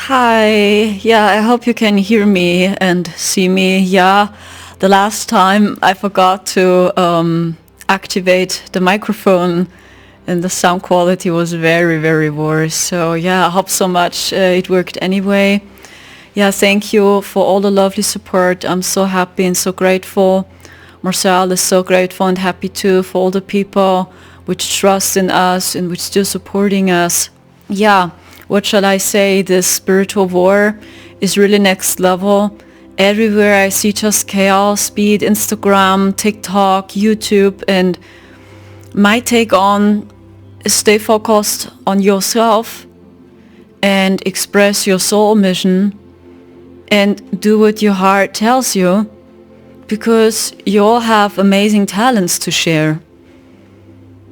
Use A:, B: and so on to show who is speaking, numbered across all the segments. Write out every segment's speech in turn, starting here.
A: Hi, yeah, I hope you can hear me and see me. Yeah, the last time I forgot to activate the microphone and the sound quality was very, very worse. So yeah, I hope so much it worked anyway. Yeah, thank you for all the lovely support. I'm so happy and so grateful. Marcel is so grateful and happy too for all the people which trust in us and which still supporting us. Yeah, what shall I say? This spiritual war is really next level. Everywhere I see just chaos, be it Instagram, TikTok, YouTube, and my take on is stay focused on yourself and express your soul mission and do what your heart tells you, because you all have amazing talents to share.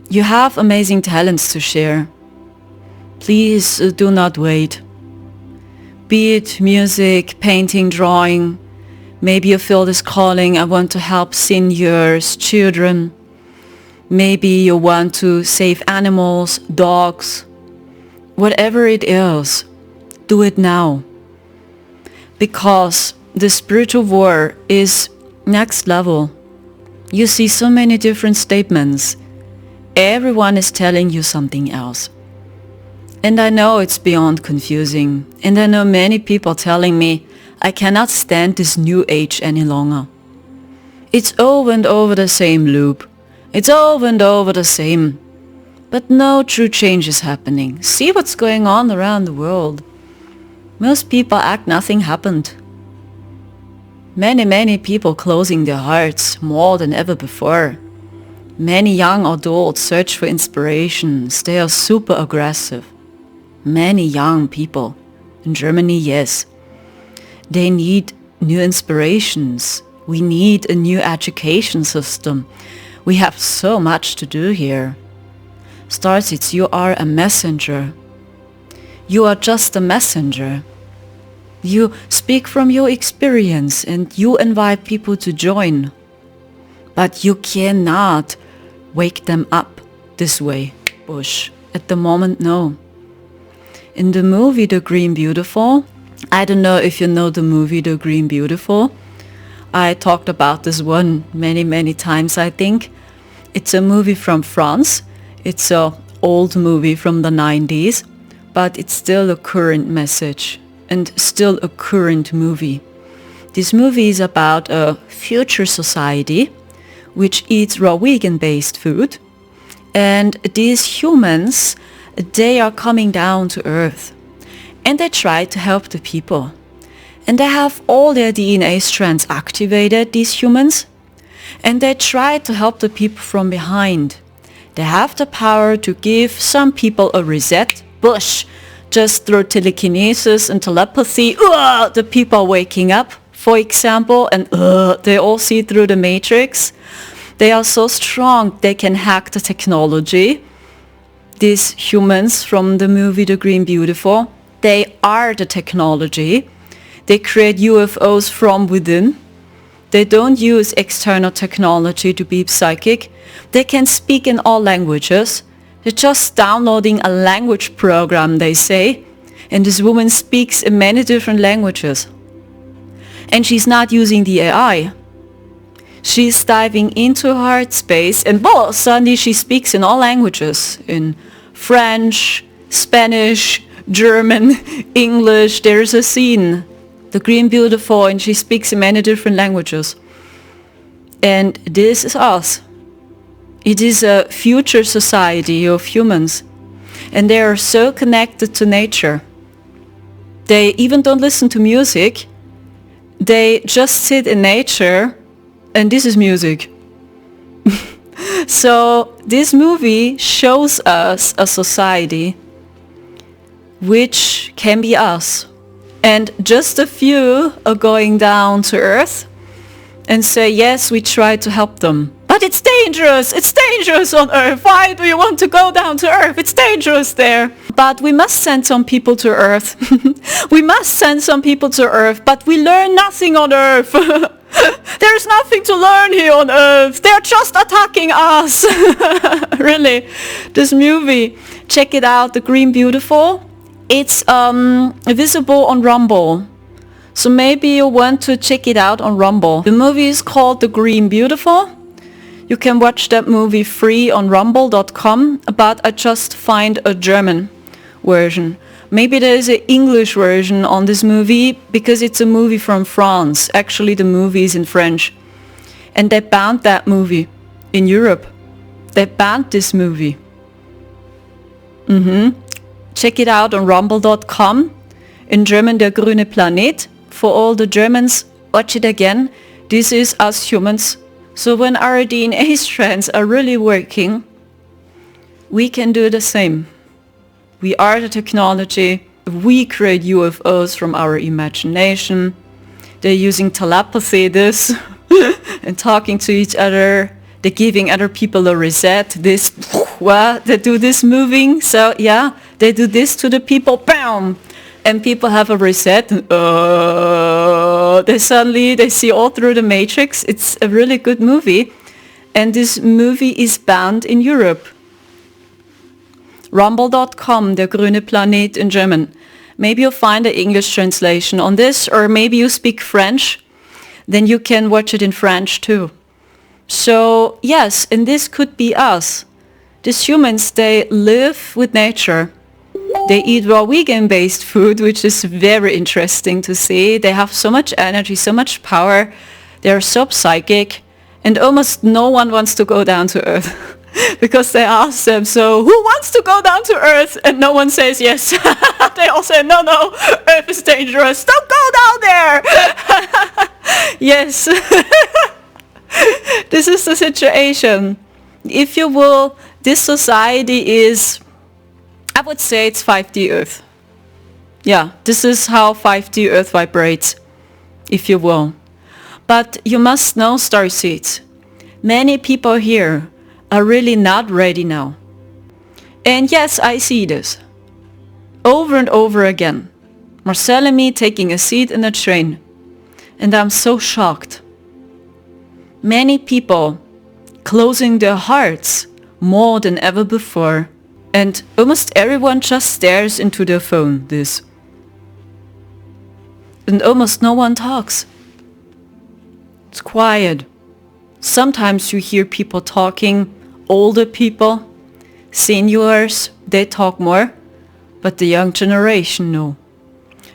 A: You have amazing talents to share. Please do not wait. Be it music, painting, drawing. Maybe you feel this calling, I want to help seniors, children. Maybe you want to save animals, dogs. Whatever it is, do it now. Because the spiritual war is next level. You see so many different statements. Everyone is telling you something else. And I know it's beyond confusing. And I know many people telling me, I cannot stand this new age any longer. It's over and over the same loop. It's over and over the same. But no true change is happening. See what's going on around the world. Most people act nothing happened. Many people closing their hearts more than ever before. Many young adults search for inspirations. They are super aggressive. Many young people, in Germany, yes, they need new inspirations. We need a new education system. We have so much to do here. Starseeds, you are a messenger. You are just a messenger. You speak from your experience and you invite people to join. But you cannot wake them up this way, Bush. At the moment, no. In the movie The Green Beautiful, I don't know if you know the movie The Green Beautiful. I talked about this one many times, I think. It's a movie from France. It's an old movie from the 90s, but it's still a current message and still a current movie. This movie is about a future society which eats raw vegan-based food, and these humans, they are coming down to Earth and they try to help the people. And they have all their DNA strands activated, these humans, and they try to help the people from behind. They have the power to give some people a reset. Bush, just through telekinesis and telepathy, the people are waking up, for example, and they all see through the matrix. They are so strong, they can hack the technology. These humans from the movie The Green Beautiful, they are the technology. They create UFOs from within. They don't use external technology to be psychic. They can speak in all languages. They're just downloading a language program, they say. And this woman speaks in many different languages. And she's not using the AI. She's diving into her heart space and suddenly she speaks in all languages. In French, Spanish, German, English. There's a scene, The Green Beautiful, and she speaks in many different languages. And this is us. It is a future society of humans. And they are so connected to nature. They even don't listen to music. They just sit in nature. And this is music. So this movie shows us a society which can be us. And just a few are going down to Earth and say, yes, we try to help them. But it's dangerous on Earth. Why do you want to go down to Earth? It's dangerous there. But we must send some people to Earth. We must send some people to Earth, but we learn nothing on Earth. There's nothing to learn here on Earth. They're just attacking us. Really, this movie, check it out, The Green Beautiful. It's visible on Rumble. So maybe you want to check it out on Rumble. The movie is called The Green Beautiful. You can watch that movie free on rumble.com, but I just find a German version. Maybe there is an English version on this movie because it's a movie from France. Actually, the movie is in French. And they banned that movie in Europe. They banned this movie. Check it out on rumble.com. In German, Der grüne Planet. For all the Germans, watch it again. This is us humans. So when our DNA strands are really working, we can do the same. We are the technology. We create UFOs from our imagination. They're using telepathy, this, and talking to each other. They're giving other people a reset. This, what? They do this moving. So yeah, they do this to the people. Bam! And people have a reset. They see all through the Matrix. It's a really good movie. And this movie is banned in Europe. Rumble.com, Der grüne Planet in German. Maybe you'll find an English translation on this, or maybe you speak French. Then you can watch it in French too. So yes, and this could be us. These humans, they live with nature. They eat raw vegan-based food, which is very interesting to see. They have so much energy, so much power. They are so psychic, and almost no one wants to go down to Earth because they ask them, so who wants to go down to Earth? And no one says yes. They all say, no, Earth is dangerous. Don't go down there. Yes. This is the situation. If you will, this society is, I would say it's 5D Earth. Yeah, this is how 5D Earth vibrates, if you will. But you must know, Starseeds, many people here are really not ready now. And yes, I see this over and over again. Marcel and me taking a seat in a train. And I'm so shocked. Many people closing their hearts more than ever before. And almost everyone just stares into their phone, this. And almost no one talks. It's quiet. Sometimes you hear people talking, older people, seniors, they talk more, but the young generation, no.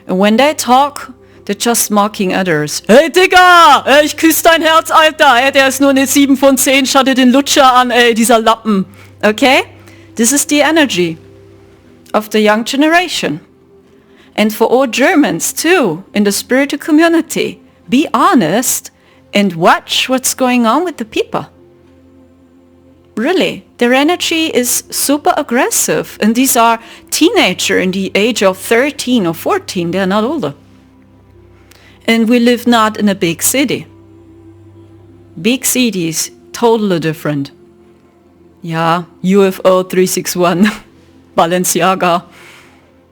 A: And when they talk, they're just mocking others. Hey Digga, ich küsse dein Herz, Alter. Hey, der ist nur eine 7 von 10, schau dir den Lutscher an, ey, dieser Lappen. Okay? This is the energy of the young generation. And for all Germans too, in the spiritual community, be honest and watch what's going on with the people. Really, their energy is super aggressive, and these are teenagers in the age of 13 or 14, they're not older. And we live not in a big city. Big cities, totally different. Yeah, UFO 361, Balenciaga.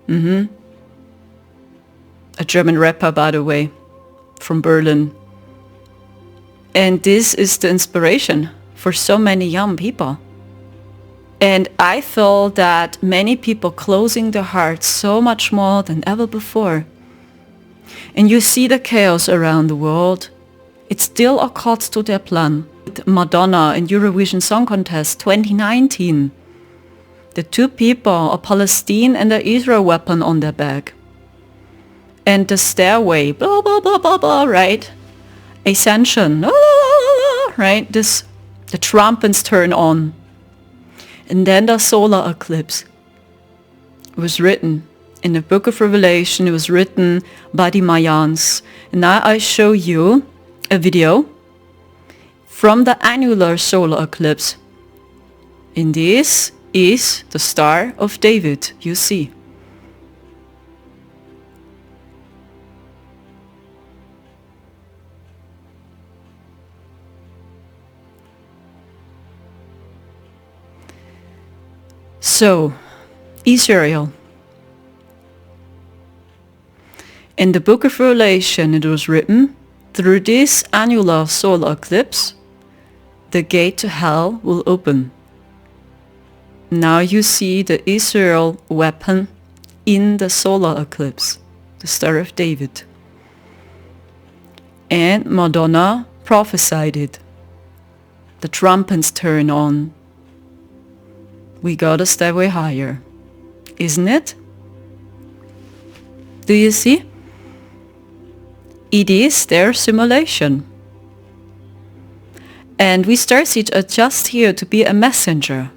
A: A German rapper, by the way, from Berlin. And this is the inspiration for so many young people. And I feel that many people closing their hearts so much more than ever before. And you see the chaos around the world. It's still occurred to their plan. Madonna in Eurovision Song Contest 2019. The two people, a Palestine and an Israel weapon on their back. And the stairway, blah, blah, blah, blah, blah, right? Ascension, right? This, the trumpets turn on. And then the solar eclipse. It was written in the book of Revelation. It was written by the Mayans. And now I show you a video from the annular solar eclipse. And this is the Star of David, you see. So, Israel. In the book of Revelation it was written, through this annular solar eclipse, the gate to hell will open. Now you see the Israel weapon in the solar eclipse, the Star of David. And Madonna prophesied it. The trumpets turn on. We got a stairway higher, isn't it? Do you see? It is their simulation. And we Starseed are just here to be a messenger.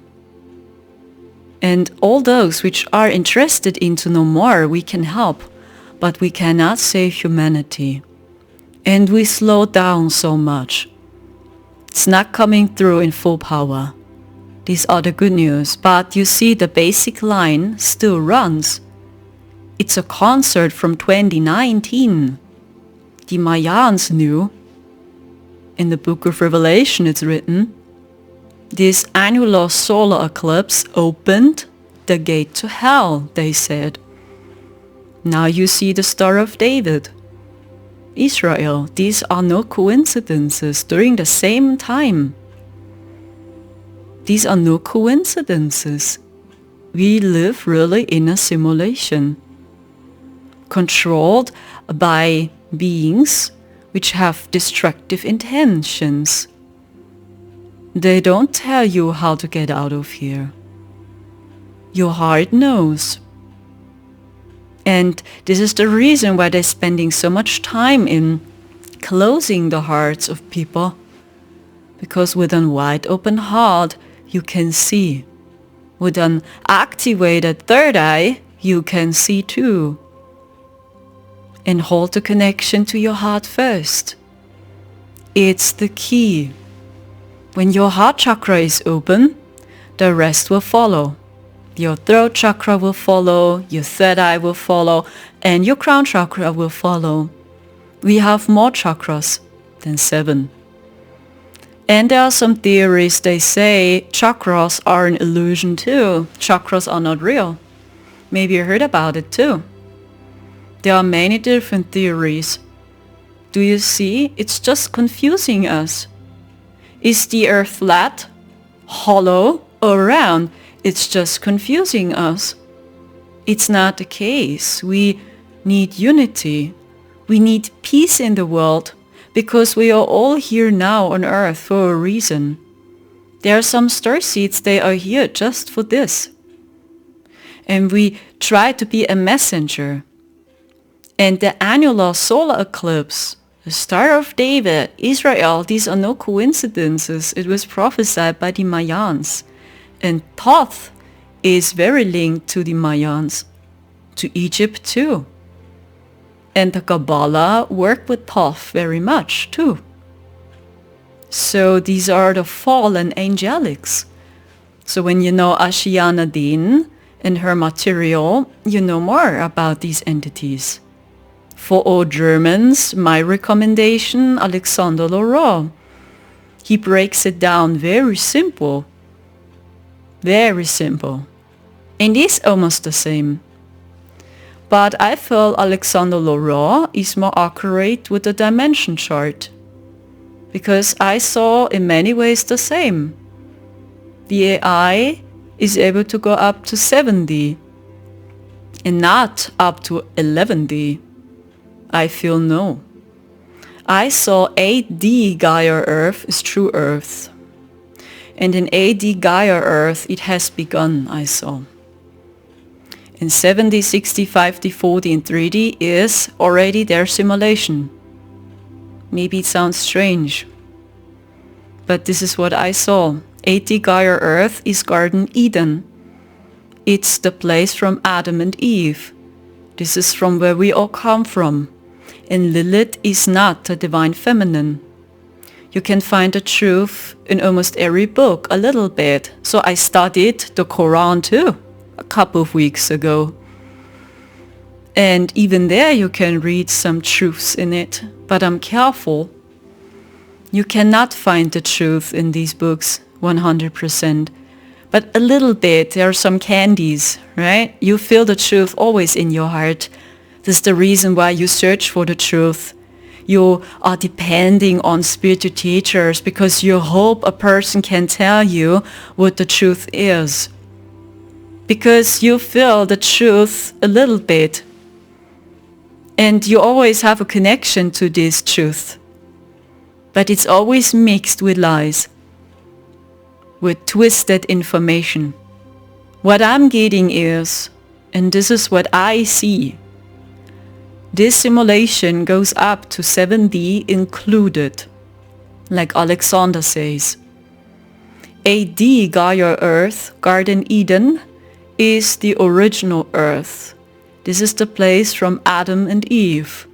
A: And all those which are interested in to know more, we can help, but we cannot save humanity. And we slow down so much. It's not coming through in full power. These are the good news, but you see the basic line still runs. It's a concert from 2019. The Mayans knew. In the book of Revelation it's written, this annular solar eclipse opened the gate to hell, they said. Now you see the Star of David. Israel, these are no coincidences during the same time. These are no coincidences. We live really in a simulation, controlled by beings which have destructive intentions. They don't tell you how to get out of here. Your heart knows. And this is the reason why they're spending so much time in closing the hearts of people. Because with a wide open heart, you can see. With an activated third eye, you can see too. And hold the connection to your heart first. It's the key. When your heart chakra is open, the rest will follow. Your throat chakra will follow, your third eye will follow, and your crown chakra will follow. We have more chakras than 7. And there are some theories, they say chakras are an illusion too. Chakras are not real. Maybe you heard about it too. There are many different theories. Do you see? It's just confusing us. Is the earth flat, hollow, or round? It's just confusing us. It's not the case. We need unity. We need peace in the world because we are all here now on earth for a reason. There are some starseeds, they are here just for this. And we try to be a messenger. And the annular solar eclipse, the Star of David, Israel, these are no coincidences. It was prophesied by the Mayans. And Thoth is very linked to the Mayans, to Egypt too. And the Kabbalah worked with Thoth very much too. So these are the fallen angelics. So when you know Ashiana Din and her material, you know more about these entities. For all Germans, my recommendation, Alexander Laurent. He breaks it down very simple. Very simple. And it's almost the same. But I feel Alexander Laurent is more accurate with the dimension chart. Because I saw in many ways the same. The AI is able to go up to 7D and not up to 11D. I feel no. I saw 8D Gaia Earth is true Earth. And in 8D Gaia Earth it has begun, I saw. In 7D, 6D, 5D, 4D and 3D is already their simulation. Maybe it sounds strange. But this is what I saw. 8D Gaia Earth is Garden Eden. It's the place from Adam and Eve. This is from where we all come from. And Lilith is not the divine feminine. You can find the truth in almost every book a little bit. So I studied the Quran too, a couple of weeks ago. And even there you can read some truths in it. But I'm careful. You cannot find the truth in these books 100%. But a little bit, there are some candies, right? You feel the truth always in your heart. This is the reason why you search for the truth. You are depending on spiritual teachers because you hope a person can tell you what the truth is. because you feel the truth a little bit. And you always have a connection to this truth. But it's always mixed with lies, with twisted information. What I'm getting is, and this is what I see, this simulation goes up to 7D included, like Alexander says. AD Gaia Earth, Garden Eden, is the original Earth. This is the place from Adam and Eve.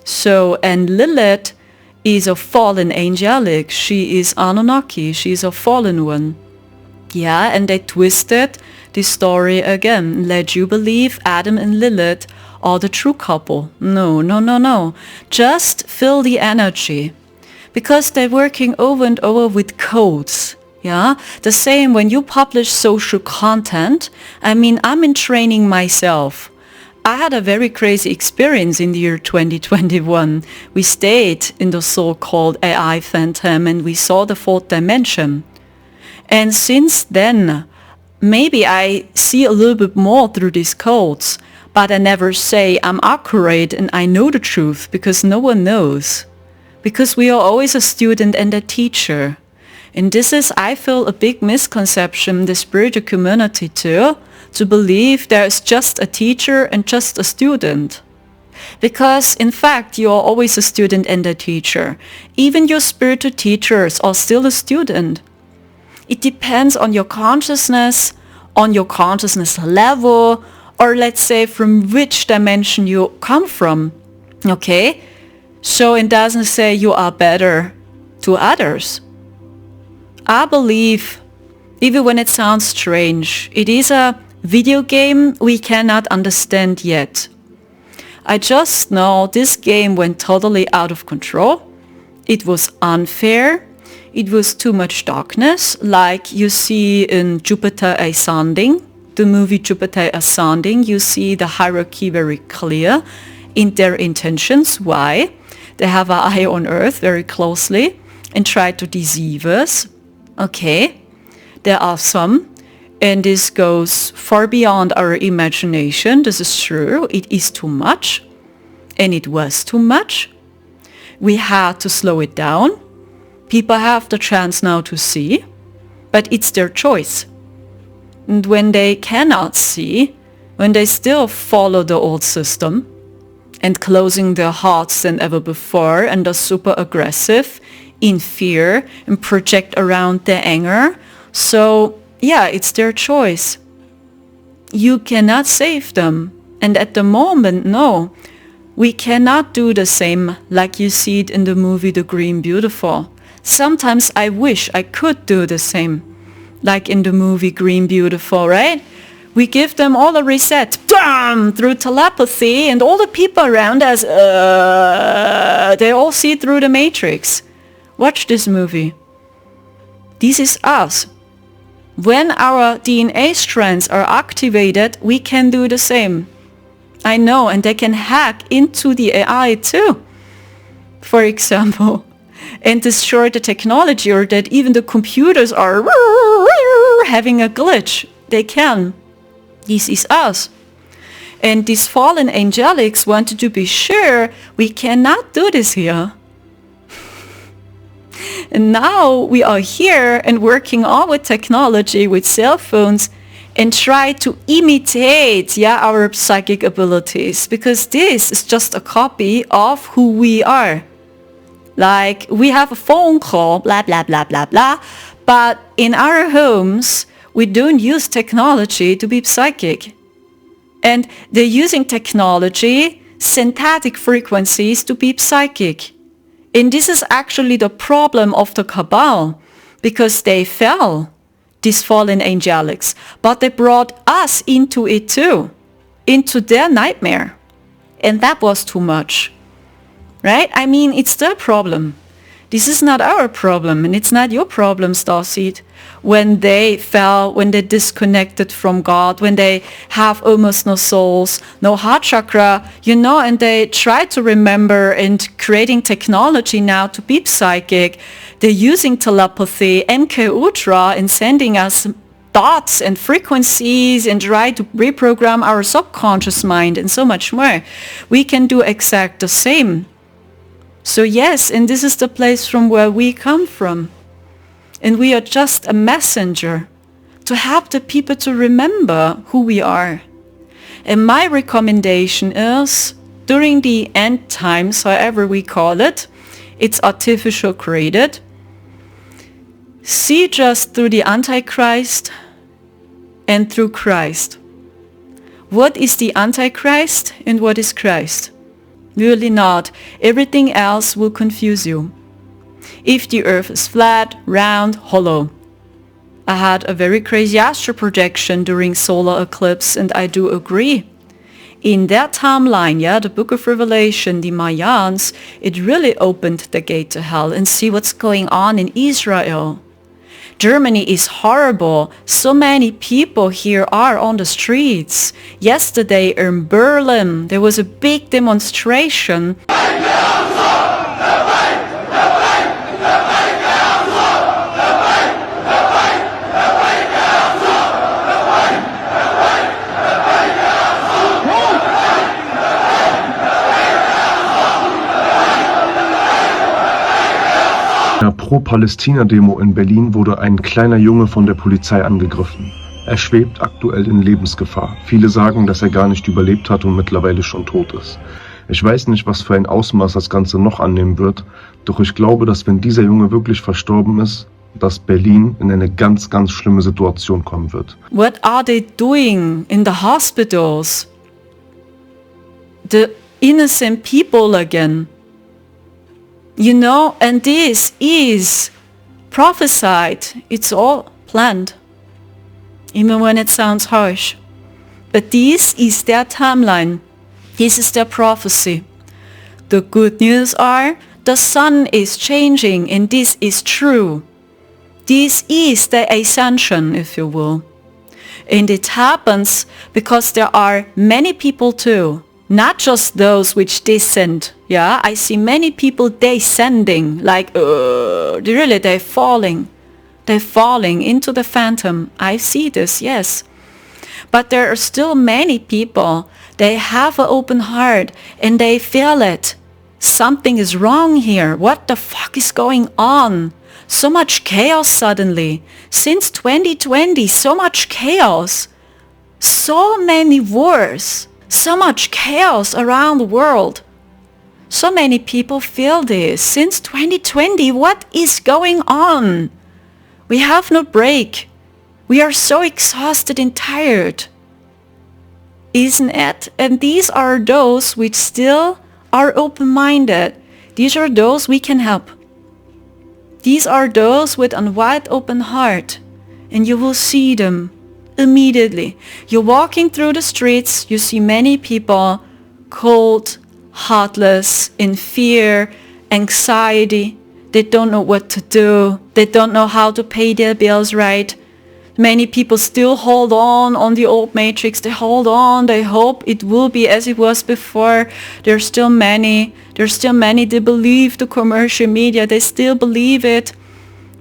A: So, and Lilith is a fallen angelic. She is Anunnaki. She is a fallen one. Yeah, and they twisted the story again. Led you believe Adam and Lilith are the true couple. No, no, no, no. Just feel the energy. Because they're working over and over with codes. Yeah, the same when you publish social content. I mean, I'm in training myself. I had a very crazy experience in the year 2021. We stayed in the so-called AI phantom and we saw the fourth dimension. And since then, maybe I see a little bit more through these codes, but I never say I'm accurate and I know the truth, because no one knows. Because we are always a student and a teacher. And this is, I feel, a big misconception in the spiritual community too, to believe there's just a teacher and just a student. Because in fact, you are always a student and a teacher. Even your spiritual teachers are still a student. It depends on your consciousness level, or let's say from which dimension you come from. Okay? So it doesn't say you are better to others. I believe, even when it sounds strange, it is a video game we cannot understand yet. I just know this game went totally out of control. It was unfair. It was too much darkness, like you see in Jupiter Ascending, the movie Jupiter Ascending. You see the hierarchy very clear in their intentions. Why? They have an eye on Earth very closely and try to deceive us. Okay, there are some, and this goes far beyond our imagination. This is true. It is too much, and it was too much. We had to slow it down. People have the chance now to see, but it's their choice. And when they cannot see, when they still follow the old system and closing their hearts than ever before and are super aggressive in fear and project around their anger, so yeah, it's their choice. You cannot save them. And at the moment, no, we cannot do the same like you see it in the movie The Green Beautiful. Sometimes I wish I could do the same, like in the movie Green Beautiful, right? We give them all a reset, bam, through telepathy, and all the people around us, they all see through the matrix. Watch this movie. This is us. When our DNA strands are activated, we can do the same. I know, and they can hack into the AI too, for example, and destroy the technology, or that even the computers are having a glitch. They can. This is us. And these fallen angelics wanted to be sure we cannot do this here. And now we are here and working on with technology, with cell phones, and try to imitate our psychic abilities, because this is just a copy of who we are. Like, we have a phone call, blah, blah, blah, blah, blah, but in our homes, we don't use technology to be psychic. And they're using technology, synthetic frequencies, to be psychic. And this is actually the problem of the Cabal, because they fell, these fallen angelics, but they brought us into it too, into their nightmare. And that was too much, right? I mean, it's their problem. This is not our problem, and it's not your problem, Starseed. When they fell, when they disconnected from God, when they have almost no souls, no heart chakra, and they try to remember and creating technology now to be psychic. They're using telepathy, MK Ultra, and sending us thoughts and frequencies and try to reprogram our subconscious mind and so much more. We can do exact the same. So yes, and this is the place from where we come from. And we are just a messenger to help the people to remember who we are. And my recommendation is, during the end times, however we call it, it's artificial created. See just through the Antichrist and through Christ. What is the Antichrist and what is Christ? Really not. Everything else will confuse you. If the earth is flat, round, hollow. I had a very crazy astral projection during solar eclipse, and I do agree. In that timeline, the book of Revelation, the Mayans, it really opened the gate to hell. And see what's going on in Israel. Germany is horrible. So many people here are on the streets. Yesterday in Berlin, there was a big demonstration.
B: Bei einer Pro-Palästina-Demo in Berlin wurde ein kleiner Junge von der Polizei angegriffen. Er schwebt aktuell in Lebensgefahr. Viele sagen, dass er gar nicht überlebt hat und mittlerweile schon tot ist. Ich weiß nicht, was für ein Ausmaß das Ganze noch annehmen wird, doch ich glaube, dass wenn dieser Junge wirklich verstorben ist, dass Berlin in eine ganz, ganz schlimme Situation kommen wird.
A: What are they doing in the hospitals? The innocent people again. You know, and this is prophesied. It's all planned. Even when it sounds harsh. But this is their timeline. This is their prophecy. The good news are the sun is changing and this is true. This is the ascension, if you will. And it happens because there are many people too. Not just those which descend. I see many people descending, like, they're falling. They're falling into the phantom. I see this, yes. But there are still many people, they have an open heart and they feel it. Something is wrong here. What the fuck is going on? So much chaos suddenly. Since 2020, so much chaos. So many wars. So much chaos around the world. So many people feel this. Since 2020, what is going on? We have no break. We are so exhausted and tired. Isn't it? And these are those which still are open-minded. These are those we can help. These are those with a wide open heart. And you will see them immediately. You're walking through the streets, you see many people cold, heartless, in fear, anxiety. They don't know what to do. They don't know how to pay their bills right. Many people still hold on the old matrix. They hold on. They hope it will be as it was before. There's still many. They believe the commercial media. They still believe it.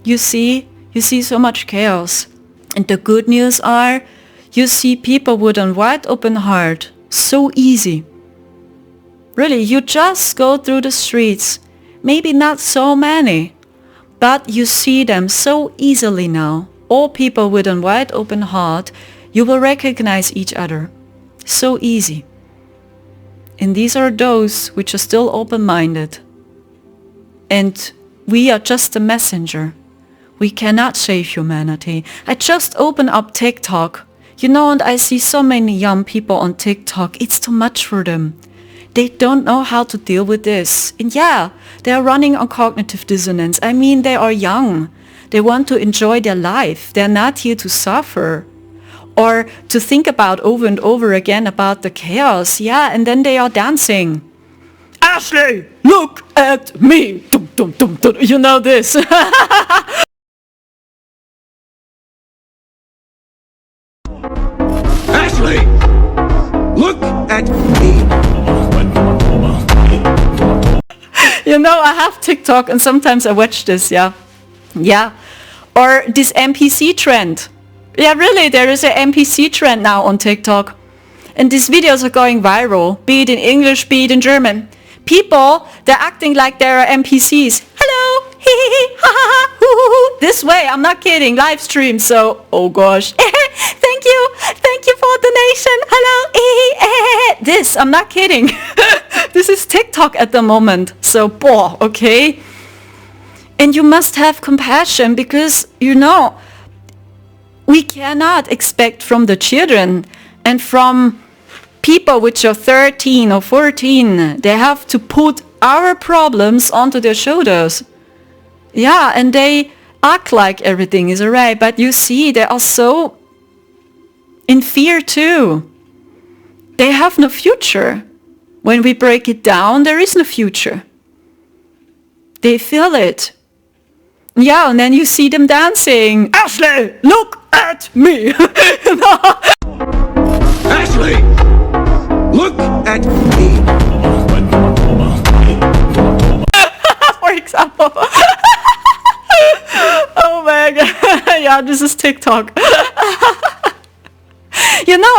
A: You see so much chaos. And the good news are, you see people with a wide open heart. So easy. Really, you just go through the streets. Maybe not so many, but you see them so easily now. All people with a wide open heart, you will recognize each other. So easy. And these are those which are still open-minded. And we are just a messenger. We cannot save humanity. I just open up TikTok, and I see so many young people on TikTok. It's too much for them. They don't know how to deal with this. And they are running on cognitive dissonance. I mean, they are young. They want to enjoy their life. They're not here to suffer or to think about over and over again about the chaos. And then they are dancing. Ashley, look at me. Dum, dum, dum, dum. You know this.
C: Ashley, look at me.
A: I have TikTok and sometimes I watch this, Or this NPC trend. Yeah, really, there is an NPC trend now on TikTok. And these videos are going viral, be it in English, be it in German. People, they're acting like they're NPCs. Hello, hee hee hee, ha ha ha, hoo hoo hoo. This way, I'm not kidding, live stream, so, oh gosh. Thank you for donation, hello, this, I'm not kidding. This is TikTok at the moment, so, okay. And you must have compassion because, we cannot expect from the children and from people which are 13 or 14, they have to put our problems onto their shoulders. Yeah, and they act like everything is alright, but you see, they are so in fear too. They have no future. When we break it down, there is no future. They feel it. Yeah, and then you see them dancing. Ashley, look at me.
C: Ashley, look at me.
A: For example. Oh my god. Yeah, this is TikTok.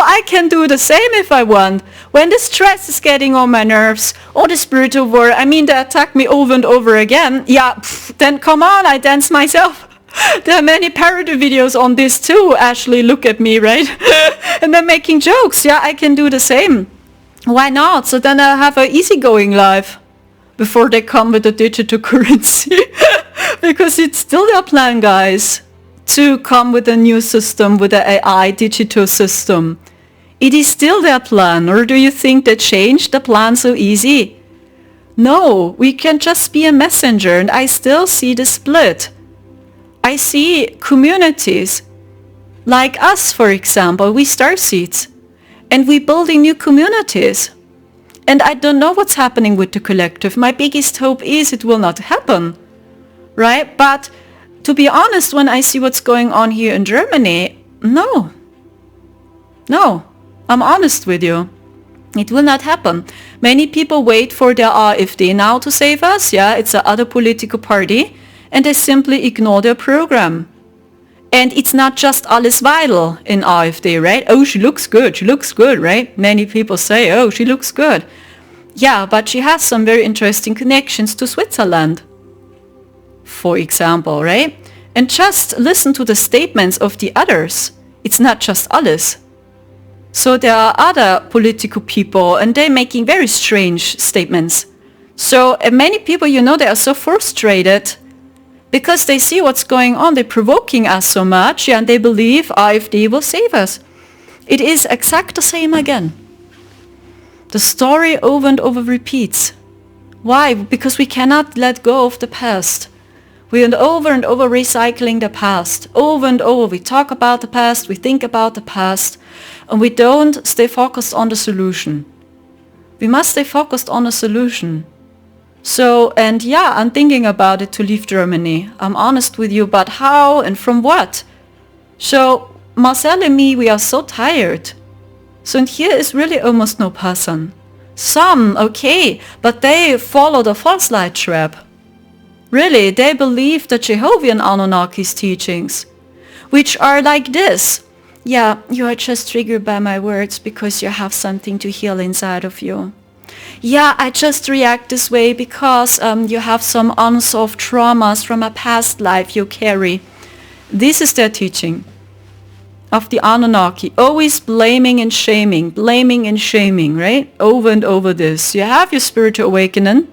A: I can do the same if I want. When the stress is getting on my nerves, or the spiritual war, they attack me over and over again. Yeah, then come on, I dance myself. There are many parody videos on this too. Ashley, look at me, right? And they're making jokes. Yeah, I can do the same. Why not? So then I have an easygoing life before they come with the digital currency. Because it's still their plan, guys, to come with a new system, with the AI digital system. It is still their plan, or do you think they changed the plan so easy? No, we can just be a messenger, and I still see the split. I see communities, like us, for example, we Starseeds, and we building new communities. And I don't know what's happening with the collective. My biggest hope is it will not happen, right? But to be honest, when I see what's going on here in Germany, no, I'm honest with you. It will not happen. Many people wait for their AfD now to save us. Yeah, it's the other political party. And they simply ignore their program. And it's not just alles Weidel in AfD, right? Oh, she looks good, right? Many people say, oh, she looks good. Yeah, but she has some very interesting connections to Switzerland, for example, right? And just listen to the statements of the others. It's not just alles. So there are other political people, and they're making very strange statements. So many people, they are so frustrated because they see what's going on. They're provoking us so much, and they believe AfD will save us. It is exact the same again. The story over and over repeats. Why? Because we cannot let go of the past. We are over and over recycling the past. Over and over. We talk about the past, we think about the past, and we don't stay focused on the solution. We must stay focused on the solution. So, and yeah, I'm thinking about it to leave Germany. I'm honest with you, but how and from what? So, Marcel and me, we are so tired. So, and here is really almost no person. Some, okay, but they follow the false light trap. Really, they believe the Jehovah's Anunnakis teachings, which are like this. Yeah, you are just triggered by my words because you have something to heal inside of you. Yeah, I just react this way because you have some unsolved traumas from a past life you carry. This is their teaching of the Anunnaki. Always blaming and shaming, right? Over and over this. You have your spiritual awakening.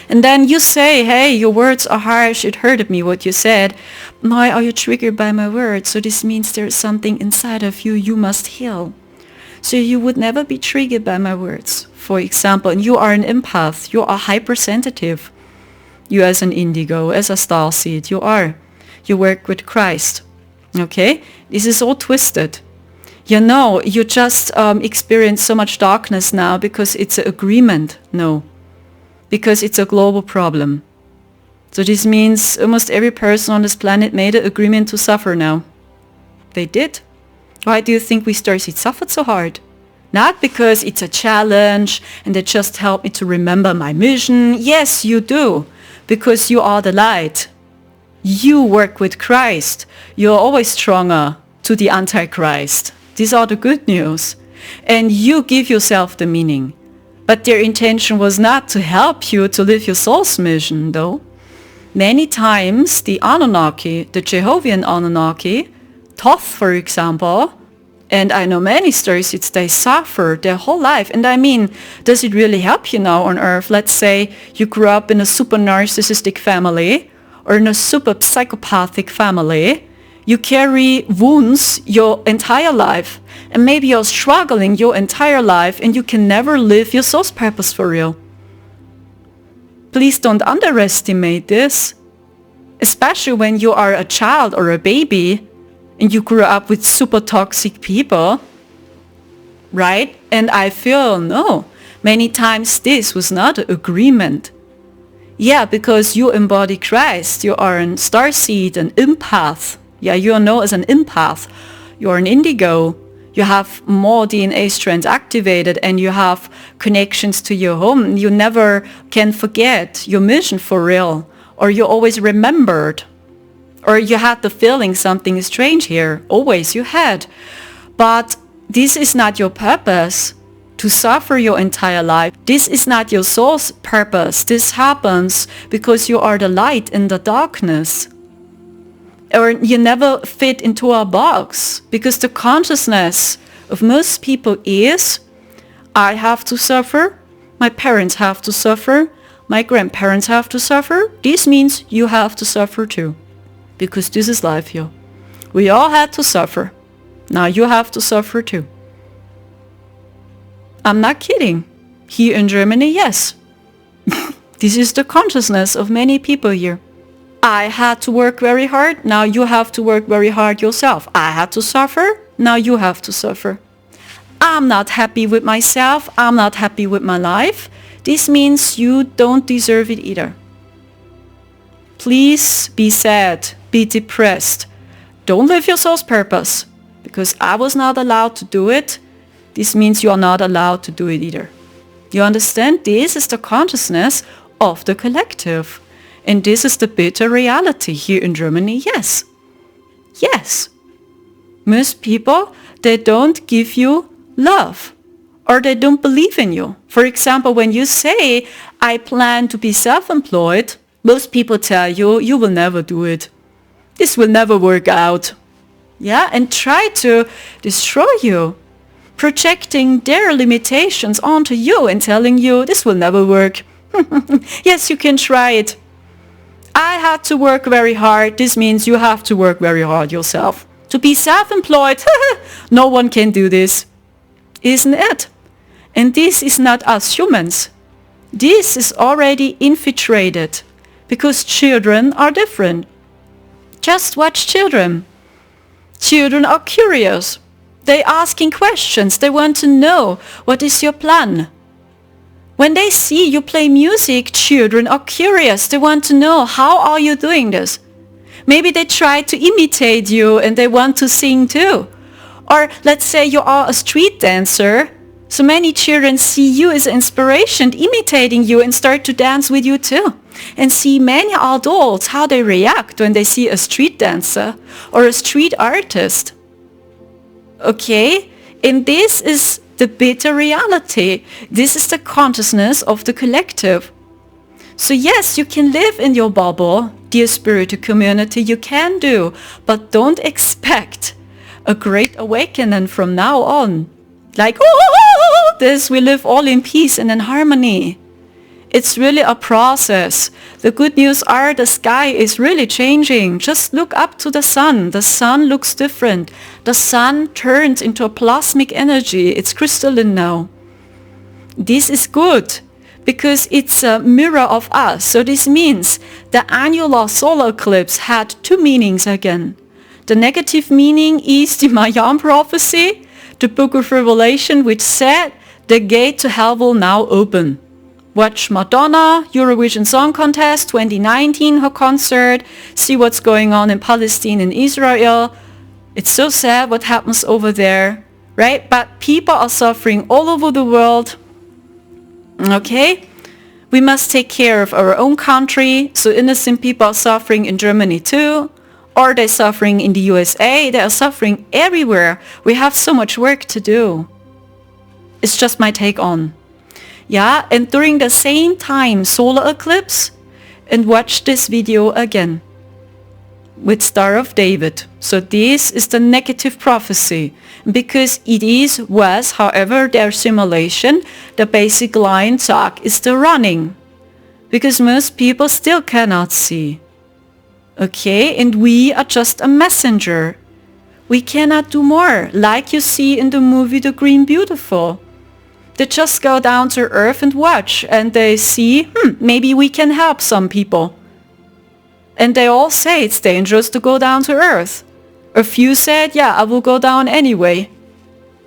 A: And then you say, hey, your words are harsh. It hurted me what you said. Why are you triggered by my words? So this means there's something inside of you you must heal. So you would never be triggered by my words. For example, and you are an empath. You are hypersensitive. You as an indigo, as a starseed, you are. You work with Christ. Okay? This is all twisted. You just experience so much darkness now because it's an agreement. No. Because it's a global problem. So this means almost every person on this planet made an agreement to suffer now. They did. Why do you think we Starseed suffered so hard? Not because it's a challenge and they just help me to remember my mission. Yes, you do. Because you are the light. You work with Christ. You're always stronger to the Antichrist. These are the good news. And you give yourself the meaning. But their intention was not to help you to live your soul's mission, though. Many times the Anunnaki, the Jehovian Anunnaki, Thoth, for example, and I know many Starseeds, they suffer their whole life. And I mean, does it really help you now on Earth? Let's say you grew up in a super narcissistic family or in a super psychopathic family. You carry wounds your entire life. And maybe you're struggling your entire life and you can never live your soul's purpose for real. Please don't underestimate this. Especially when you are a child or a baby and you grew up with super toxic people, right? And I feel, no, many times this was not an agreement. Yeah, because you embody Christ. You are an starseed, an empath. Yeah, you are known as an empath. You are an indigo. You have more DNA strands activated and you have connections to your home. You never can forget your mission for real. Or you always remembered. Or you had the feeling something is strange here. Always you had. But this is not your purpose to suffer your entire life. This is not your soul's purpose. This happens because you are the light in the darkness. Or you never fit into a box, because the consciousness of most people is, I have to suffer, my parents have to suffer, my grandparents have to suffer. This means you have to suffer too, because this is life here. We all had to suffer. Now you have to suffer too. I'm not kidding. Here in Germany, yes. This is the consciousness of many people here. I had to work very hard, now you have to work very hard yourself. I had to suffer, now you have to suffer. I'm not happy with myself, I'm not happy with my life. This means you don't deserve it either. Please be sad, be depressed. Don't live your soul's purpose, because I was not allowed to do it. This means you are not allowed to do it either. You understand? This is the consciousness of the collective. And this is the bitter reality here in Germany, yes. Yes. Most people, they don't give you love. Or they don't believe in you. For example, when you say, I plan to be self-employed, most people tell you, you will never do it. This will never work out. Yeah, and try to destroy you. Projecting their limitations onto you and telling you, this will never work. Yes, you can try it. I had to work very hard. This means you have to work very hard yourself. To be self-employed, no one can do this. Isn't it? And this is not us humans. This is already infiltrated. Because children are different. Just watch children. Children are curious. They're asking questions. They want to know, what is your plan? When they see you play music, children are curious. They want to know, how are you doing this? Maybe they try to imitate you and they want to sing too. Or let's say you are a street dancer. So many children see you as an inspiration, imitating you and start to dance with you too. And see many adults, how they react when they see a street dancer or a street artist. Okay? And this is the bitter reality. This is the consciousness of the collective. So yes, you can live in your bubble, dear spiritual community, you can do, but don't expect a great awakening from now on. Like, oh, this, we live all in peace and in harmony. It's really a process. The good news are the sky is really changing. Just look up to the sun. The sun looks different. The sun turns into a plasmic energy. It's crystalline now. This is good because it's a mirror of us. So this means the annular solar eclipse had two meanings again. The negative meaning is the Mayan prophecy, the book of Revelation, which said the gate to hell will now open. Watch Madonna, Eurovision Song Contest 2019, her concert, see what's going on in Palestine and Israel. It's so sad what happens over there, right? But people are suffering all over the world. Okay? We must take care of our own country. So innocent people are suffering in Germany too. Are they suffering in the USA? They are suffering everywhere. We have so much work to do. It's just my take on. Yeah, and during the same time, solar eclipse, and watch this video again with Star of David. So this is the negative prophecy, because it was, however, their simulation, the basic line Zag is still running, because most people still cannot see. Okay, and we are just a messenger. We cannot do more, like you see in the movie The Green Beautiful. They just go down to Earth and watch, and they see, maybe we can help some people. And they all say it's dangerous to go down to Earth. A few said, yeah, I will go down anyway.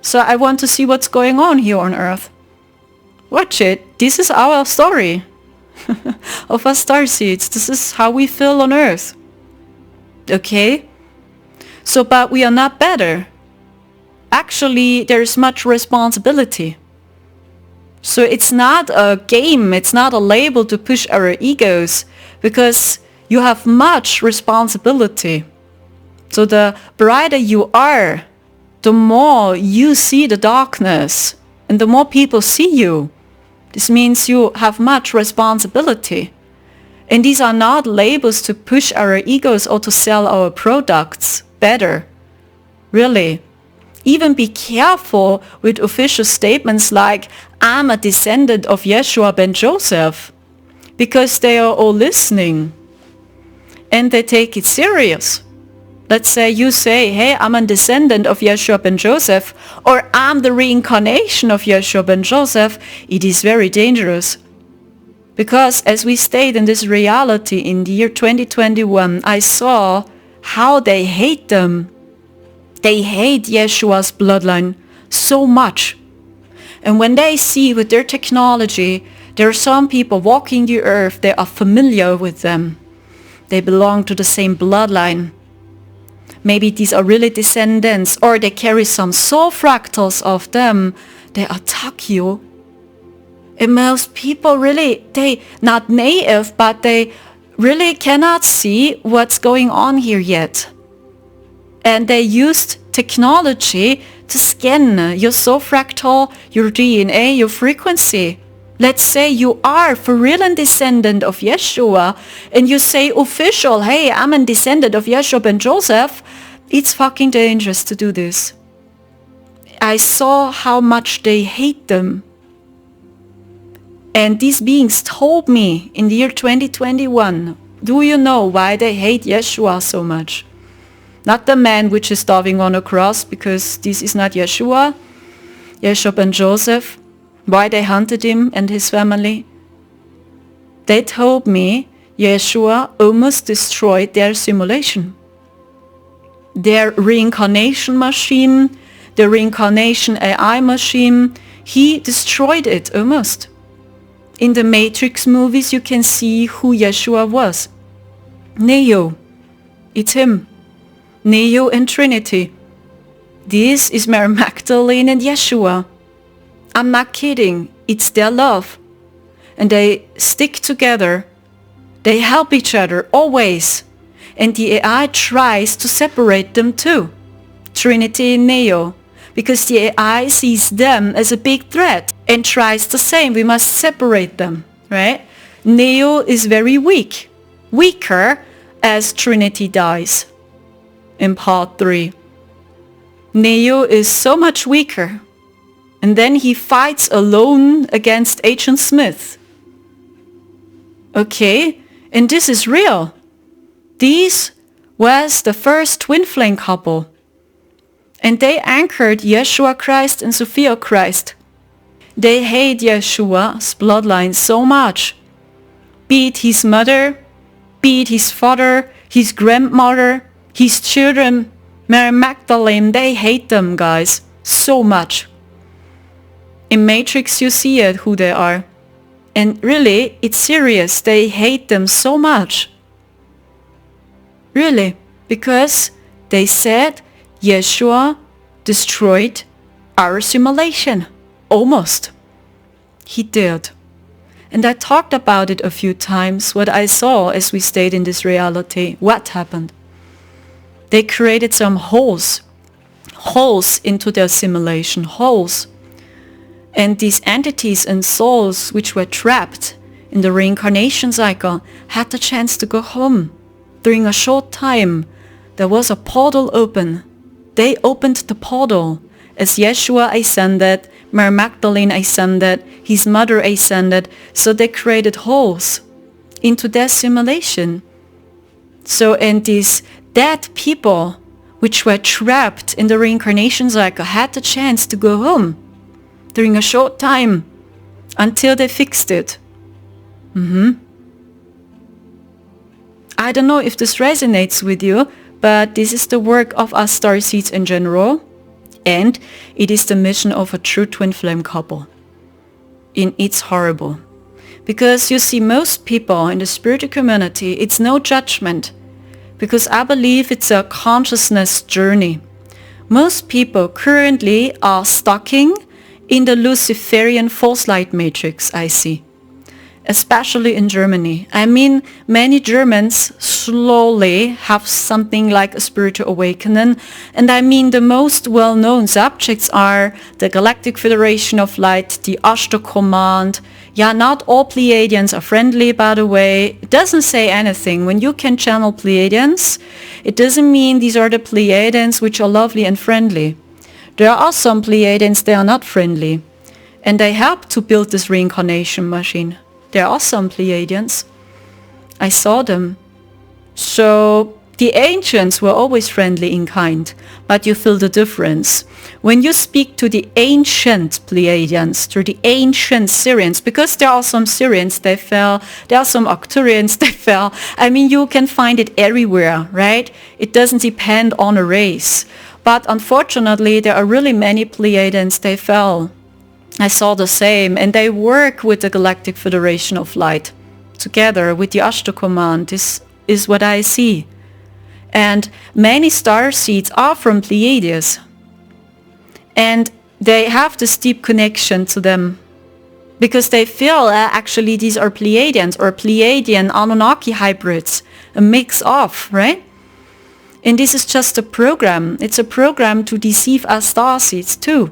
A: So I want to see what's going on here on Earth. Watch it. This is our story of us starseeds. This is how we feel on Earth. Okay? So, but we are not better. Actually, there is much responsibility. So it's not a game, it's not a label to push our egos, because you have much responsibility. So the brighter you are, the more you see the darkness, and the more people see you. This means you have much responsibility. And these are not labels to push our egos or to sell our products better. Really. Even be careful with official statements like, I'm a descendant of Yeshua ben Joseph, because they are all listening and they take it serious. Let's say you say, hey, I'm a descendant of Yeshua ben Joseph, or I'm the reincarnation of Yeshua ben Joseph. It is very dangerous. Because as we stayed in this reality in the year 2021, I saw how they hate them. They hate Yeshua's bloodline so much. And when they see with their technology, there are some people walking the earth, they are familiar with them. They belong to the same bloodline. Maybe these are really descendants, or they carry some soul fractals of them. They attack you. And most people really, they not naive, but they really cannot see what's going on here yet. And they used technology to scan your soul fractal, your DNA, your frequency. Let's say you are for real a descendant of Yeshua, and you say official, hey, I'm a descendant of Yeshua ben Joseph. It's fucking dangerous to do this. I saw how much they hate them. And these beings told me in the year 2021, do you know why they hate Yeshua so much? Not the man which is starving on a cross, because this is not Yeshua. Yeshua ben Joseph. Why they hunted him and his family. They told me Yeshua almost destroyed their simulation. Their reincarnation machine, the reincarnation AI machine, he destroyed it almost. In the Matrix movies you can see who Yeshua was. Neo. It's him. Neo and Trinity. This is Mary Magdalene and Yeshua. I'm not kidding, it's their love. And they stick together. They help each other always. And the AI tries to separate them too. Trinity and Neo. Because the AI sees them as a big threat and tries the same. We must separate them, right? Neo is very weak. Weaker as Trinity dies in part 3. Neo is so much weaker. And then he fights alone against Agent Smith. Okay, and this is real. This was the first twin flame couple. And they anchored Yeshua Christ and Sophia Christ. They hate Yeshua's bloodline so much. Be it his mother, be it his father, his grandmother, his children, Mary Magdalene, they hate them, guys, so much. In Matrix you see it, who they are. And really, it's serious, they hate them so much. Really, because they said Yeshua destroyed our simulation. Almost. He did. And I talked about it a few times, what I saw as we stayed in this reality. What happened? They created some holes into their simulation, holes. And these entities and souls which were trapped in the reincarnation cycle had the chance to go home. During a short time, there was a portal open. They opened the portal as Yeshua ascended, Mary Magdalene ascended, his mother ascended, so they created holes into their simulation. So, and these dead people which were trapped in the reincarnation cycle had the chance to go home during a short time until they fixed it. I don't know if this resonates with you, but this is the work of us starseeds in general, and it is the mission of a true twin flame couple. And it's horrible. Because you see, most people in the spiritual community, it's no judgment, because I believe it's a consciousness journey. Most people currently are stucking in the Luciferian false light matrix, I see. Especially in Germany. I mean, many Germans slowly have something like a spiritual awakening. And I mean, the most well-known subjects are the Galactic Federation of Light, the Astral Command. Yeah, not all Pleadians are friendly, by the way. It doesn't say anything. When you can channel Pleadians, it doesn't mean these are the Pleadians which are lovely and friendly. There are some Pleadians, they are not friendly. And they help to build this reincarnation machine. There are some Pleadians. I saw them. So the ancients were always friendly in kind, but you feel the difference. When you speak to the ancient Pleadians, to the ancient Syrians, because there are some Syrians, they fell, there are some Octarians, they fell. I mean, you can find it everywhere, right? It doesn't depend on a race. But unfortunately, there are really many Pleiadians, they fell. I saw the same, and they work with the Galactic Federation of Light together with the Astral Command. This is what I see. And many starseeds are from Pleiades, and they have this deep connection to them because they feel actually these are Pleiadians or Pleiadian Anunnaki hybrids, a mix of, right? And this is just a program. It's a program to deceive us starseeds too.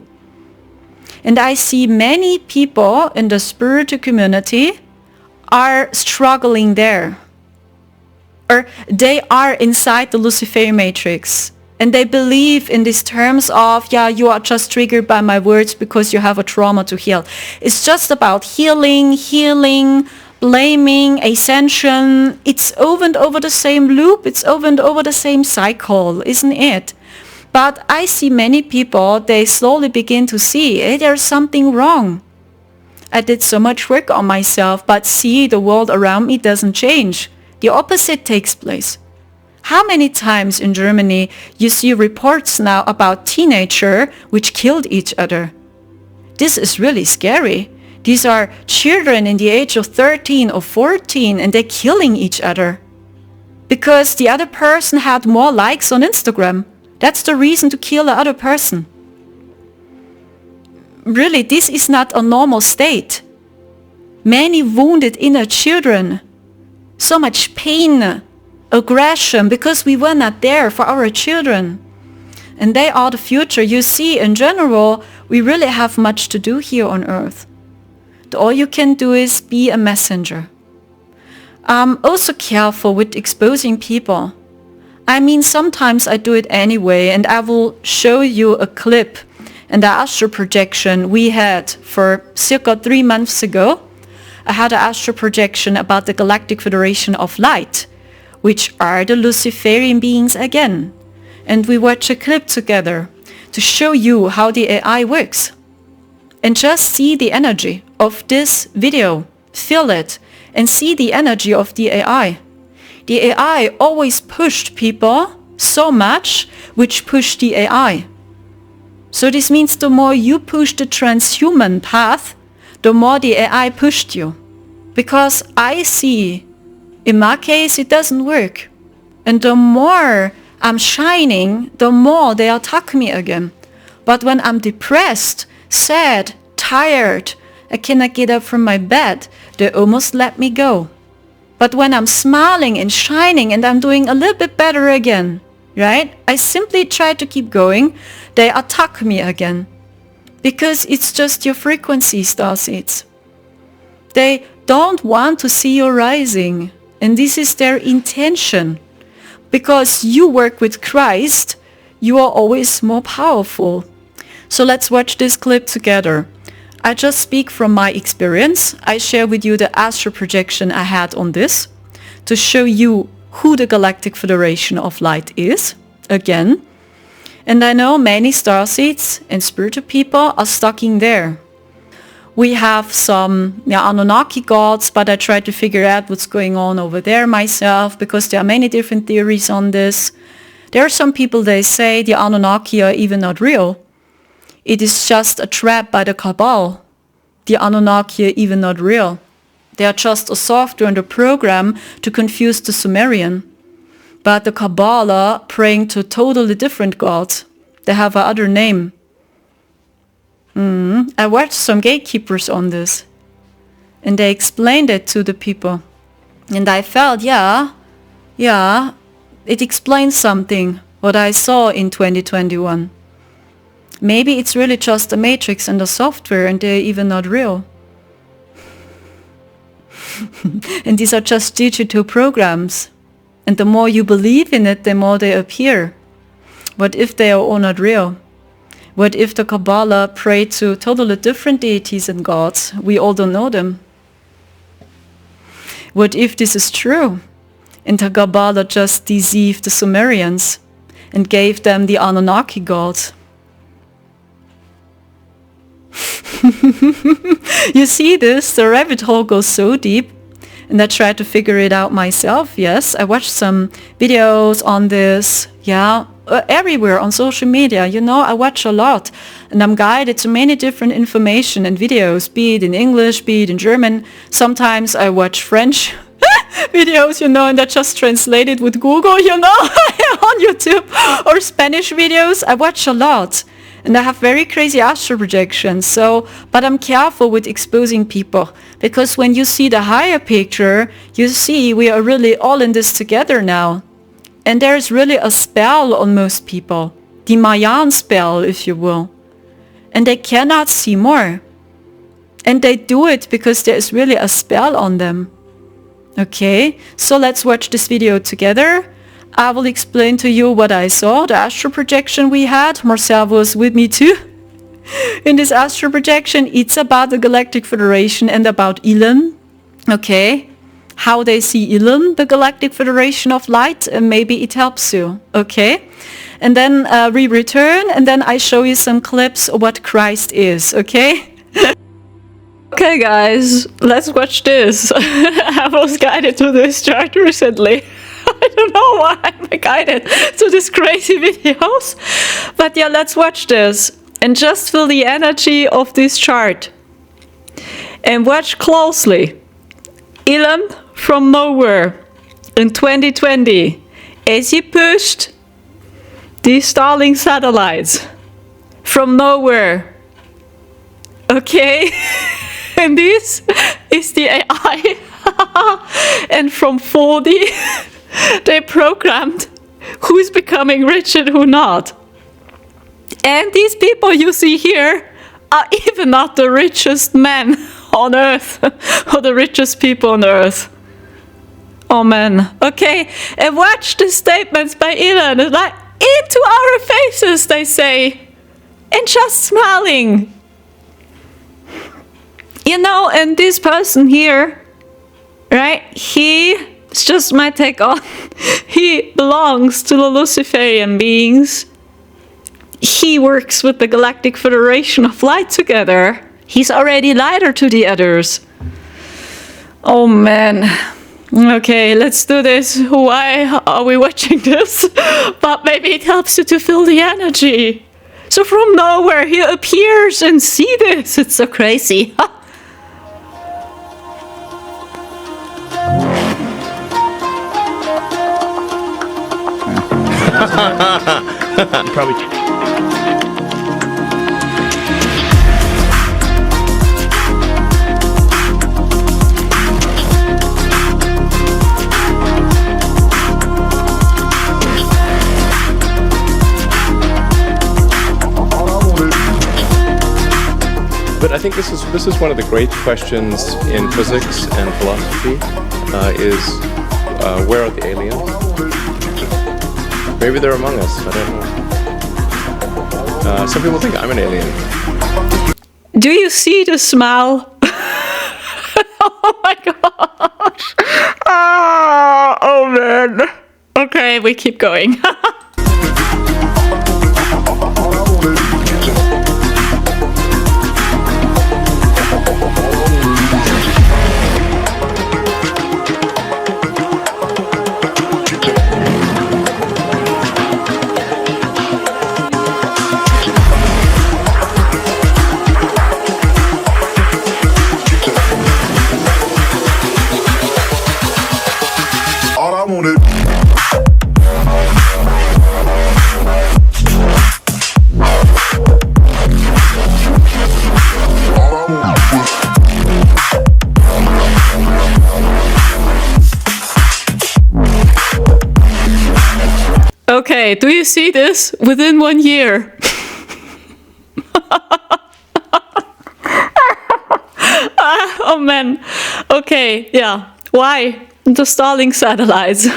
A: And I see many people in the spiritual community are struggling there. Or they are inside the Luciferian matrix. And they believe in these terms of, yeah, you are just triggered by my words because you have a trauma to heal. It's just about healing, blaming, ascension. It's over and over the same loop. It's over and over the same cycle, isn't it? But I see many people, they slowly begin to see, hey, there's something wrong. I did so much work on myself, but see, the world around me doesn't change. The opposite takes place. How many times in Germany you see reports now about teenagers which killed each other? This is really scary. These are children in the age of 13 or 14 and they're killing each other. Because the other person had more likes on Instagram. That's the reason to kill the other person. Really, this is not a normal state. Many wounded inner children. So much pain, aggression, because we were not there for our children. And they are the future. You see, in general, we really have much to do here on Earth. All you can do is be a messenger. I'm also careful with exposing people. I mean, sometimes I do it anyway, and I will show you a clip in the astral projection we had for circa 3 months ago. I had an astral projection about the Galactic Federation of Light, which are the Luciferian beings again. And we watch a clip together to show you how the AI works. And just see the energy of this video, feel it, and see the energy of the AI. The AI always pushed people so much, which pushed the AI. So this means the more you push the transhuman path, the more the AI pushed you. Because I see, in my case, it doesn't work. And the more I'm shining, the more they attack me again. But when I'm depressed, sad, tired, I cannot get up from my bed, they almost let me go. But when I'm smiling and shining and I'm doing a little bit better again, right? I simply try to keep going. They attack me again. Because it's just your frequency, starseeds. They don't want to see you rising. And this is their intention. Because you work with Christ, you are always more powerful. So let's watch this clip together. I just speak from my experience. I share with you the astral projection I had on this to show you who the Galactic Federation of Light is, again. And I know many starseeds and spiritual people are stuck in there. We have some Anunnaki gods, but I try to figure out what's going on over there myself, because there are many different theories on this. There are some people, they say the Anunnaki are even not real. It is just a trap by the Cabal. The Anunnaki are even not real. They are just a software and a program to confuse the Sumerian. But the Cabal are praying to totally different gods. They have another name. I watched some gatekeepers on this. And they explained it to the people. And I felt, yeah, it explains something, what I saw in 2021. Maybe it's really just a matrix and a software and they're even not real. And these are just digital programs. And the more you believe in it, the more they appear. What if they are all not real? What if the Kabbalah pray to totally different deities and gods? We all don't know them. What if this is true? And the Kabbalah just deceived the Sumerians and gave them the Anunnaki gods. You see this? The rabbit hole goes so deep. And I tried to figure it out myself, yes. I watched some videos on this, everywhere on social media. I watch a lot. And I'm guided to many different information and videos, be it in English, be it in German. Sometimes I watch French videos, and I just translate it with Google, on YouTube. Or Spanish videos. I watch a lot. And I have very crazy astral projections, but I'm careful with exposing people, because when you see the higher picture, you see we are really all in this together now. And there's really a spell on most people, the Mayan spell, if you will. And they cannot see more. And they do it because there is really a spell on them. Okay, so let's watch this video together. I will explain to you what I saw, the astral projection we had. Marcel was with me too. In this astral projection, it's about the Galactic Federation and about Elon. Okay, how they see Elon, the Galactic Federation of Light, and maybe it helps you. Okay, and then we return, and then I show you some clips of what Christ is. Okay. Okay, guys, let's watch this. I was guided to this chart recently. I don't know why I'm guided to these crazy videos. But yeah, let's watch this. And just feel the energy of this chart. And watch closely. Elon from nowhere in 2020. As he pushed these Starlink satellites from nowhere. Okay? And this is the AI. And from 40... they programmed who's becoming rich and who not. And these people you see here are even not the richest men on earth or the richest people on earth. Oh man. Okay, and watch the statements by Elon. It's like, into our faces, they say, and just smiling. And this person here, right, it's just my take on. He belongs to the Luciferian beings. He works with the Galactic Federation of Light together. He's already lighter to the others. Oh man. Okay, let's do this. Why are we watching this? But maybe it helps you to feel the energy. So from nowhere he appears and see this. It's so crazy.
D: Probably.
E: think this is one of the great questions in physics and philosophy. Where are the aliens? Maybe they're among us. I don't know. Some people think I'm an alien.
A: Do you see the smile? Oh my gosh. Oh man. Okay, we keep going. Okay, do you see this? Within 1 year. Oh man. Okay, yeah. Why? The Starlink satellites.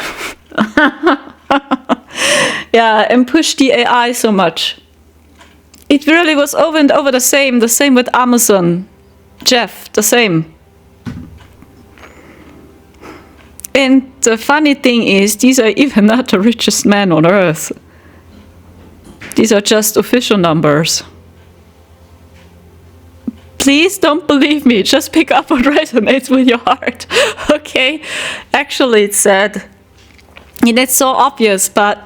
A: Yeah, and push the AI so much. It really was over and over the same with Amazon. Jeff, the same. And the funny thing is, these are even not the richest men on earth. These are just official numbers. Please don't believe me, just pick up what resonates with your heart. Okay? Actually, it's sad. And it's so obvious, but...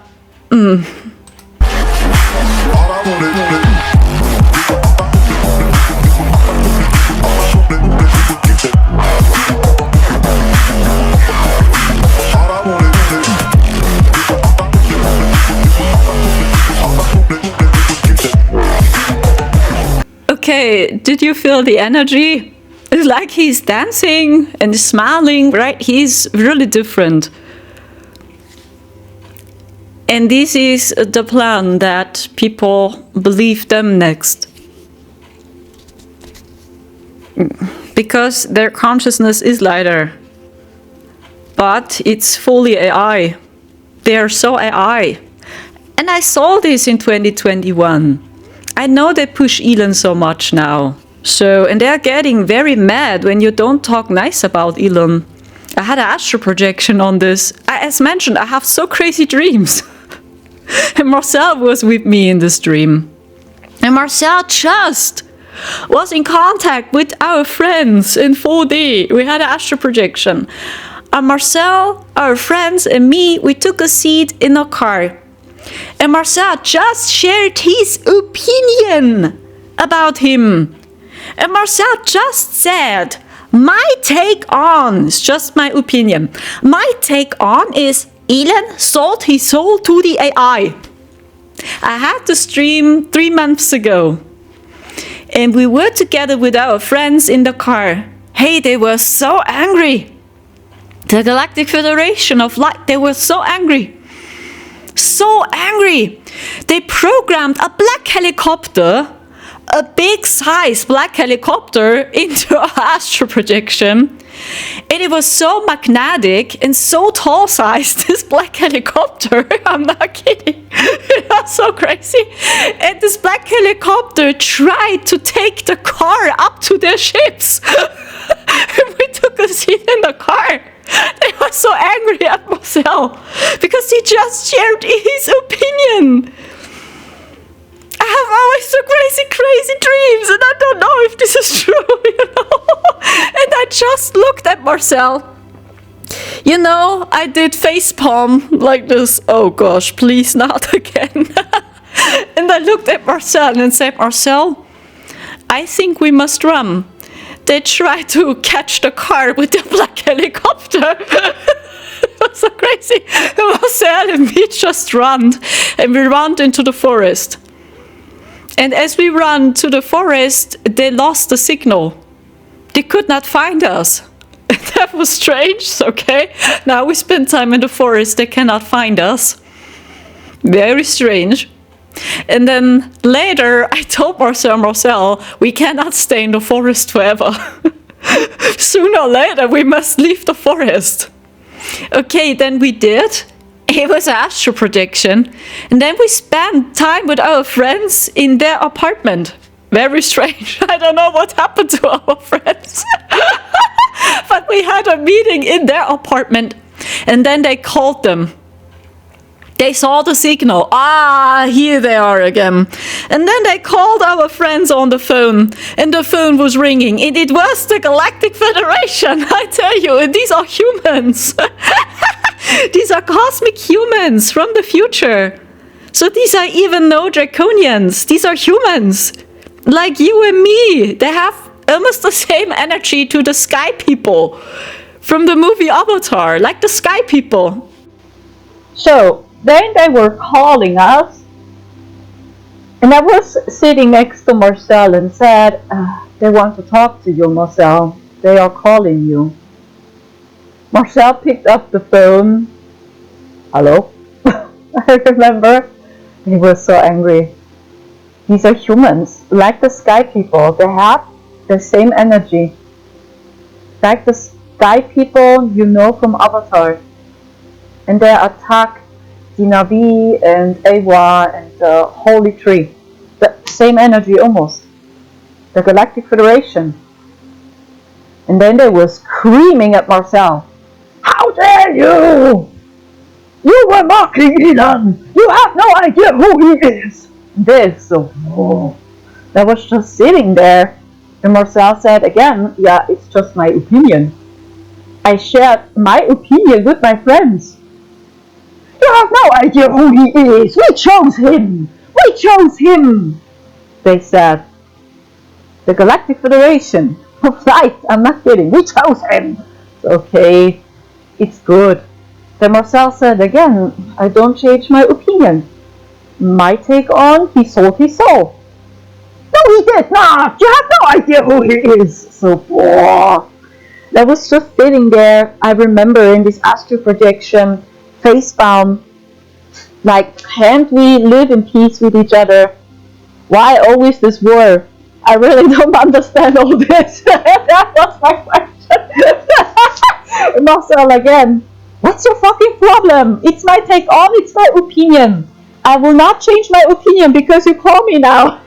A: Okay, did you feel the energy? It's like he's dancing and smiling, right? He's really different. And this is the plan that people believe them next. Because their consciousness is lighter. But it's fully AI. They are so AI. And I saw this in 2021. I know they push Elon so much now. And they're getting very mad when you don't talk nice about Elon. I had an astral projection on this. As mentioned, I have so crazy dreams. And Marcel was with me in this dream. And Marcel just was in contact with our friends in 4D. We had an astral projection. And Marcel, our friends, and me, we took a seat in a car. And Marcel just shared his opinion about him. And Marcel just said, my take on, it's just my opinion, my take on is Elon sold his soul to the AI. I had the stream 3 months ago. And we were together with our friends in the car. Hey, they were so angry. The Galactic Federation of Light, they were so angry. So angry. They programmed a black helicopter, a big size black helicopter, into our astral projection. And it was so magnetic and so tall sized, this black helicopter. I'm not kidding. It was so crazy. And this black helicopter tried to take the car up to their ships. And we took a seat in the car. They were so angry at Marcel because he just shared his opinion. I have always so crazy dreams, and I don't know if this is true, And I just looked at Marcel. I did facepalm like this. Oh gosh, please not again. And I looked at Marcel and said, Marcel, I think we must run. They tried to catch the car with the black helicopter. It was so crazy. Marcel and me just ran, and we ran into the forest. And as we ran to the forest, they lost the signal. They could not find us. That was strange, okay? Now we spend time in the forest, they cannot find us. Very strange. And then later I told Marcel, we cannot stay in the forest forever. Sooner or later we must leave the forest. Okay, then we did. It was an astral projection. And then we spent time with our friends in their apartment. Very strange. I don't know what happened to our friends. But we had a meeting in their apartment. And then they called them. They saw the signal. Here they are again. And then they called our friends on the phone. And the phone was ringing. And it was the Galactic Federation. I tell you, and these are humans. These are cosmic humans from the future. So these are even no draconians. These are humans. Like you and me. They have almost the same energy to the sky people. From the movie Avatar. Like the sky people.
F: So then they were calling us, and I was sitting next to Marcel and said, they want to talk to you, Marcel. They are calling you. Marcel picked up the phone. Hello? I remember. He was so angry. These are humans, like the sky people. They have the same energy. Like the sky people you know from Avatar. And they attack the Navi and Awa and the Holy Tree. The same energy almost. The Galactic Federation. And then they were screaming at Marcel. How dare you! You were mocking Elon! You have no idea who he is! This, I was just sitting there. And Marcel said again, yeah, it's just my opinion. I shared my opinion with my friends. You have no idea who he is. We chose him. We chose him. They said. The Galactic Federation. Right, I'm not kidding. We chose him. Okay, it's good. Then Marcel said again, I don't change my opinion. My take on, he sold his soul. No, he did not. You have no idea who he is. So, I was just sitting there. I remember in this astral projection, facepalm, like, can't we live in peace with each other? Why always this war? I really don't understand all this. That was my question. Marcel again, what's your fucking problem? It's my take on, it's my opinion. I will not change my opinion because you call me now.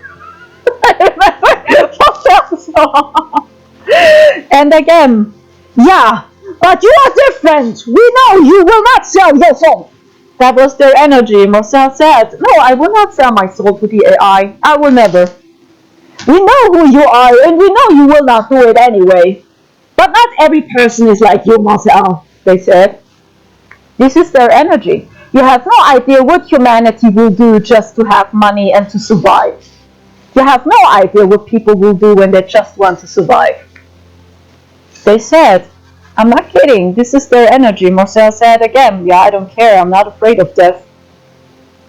F: And again, yeah, but you are different. We know you will not sell your soul. That was their energy. Marcel said, no, I will not sell my soul to the AI. I will never. We know who you are, and we know you will not do it anyway. But not every person is like you, Marcel, they said. This is their energy. You have no idea what humanity will do just to have money and to survive. You have no idea what people will do when they just want to survive. They said, I'm not kidding, this is their energy. Marcel said again, yeah, I don't care, I'm not afraid of death.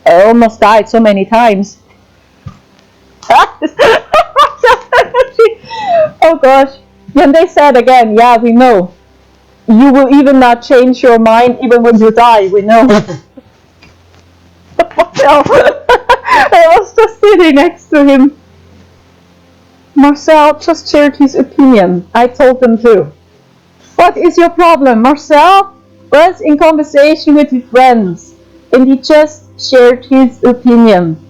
F: I almost died so many times. Oh gosh. Then they said again, yeah, we know. You will even not change your mind even when you die, we know. I was just sitting next to him. Marcel just shared his opinion. I told them too. What is your problem? Marcel was in conversation with his friends and he just shared his opinion.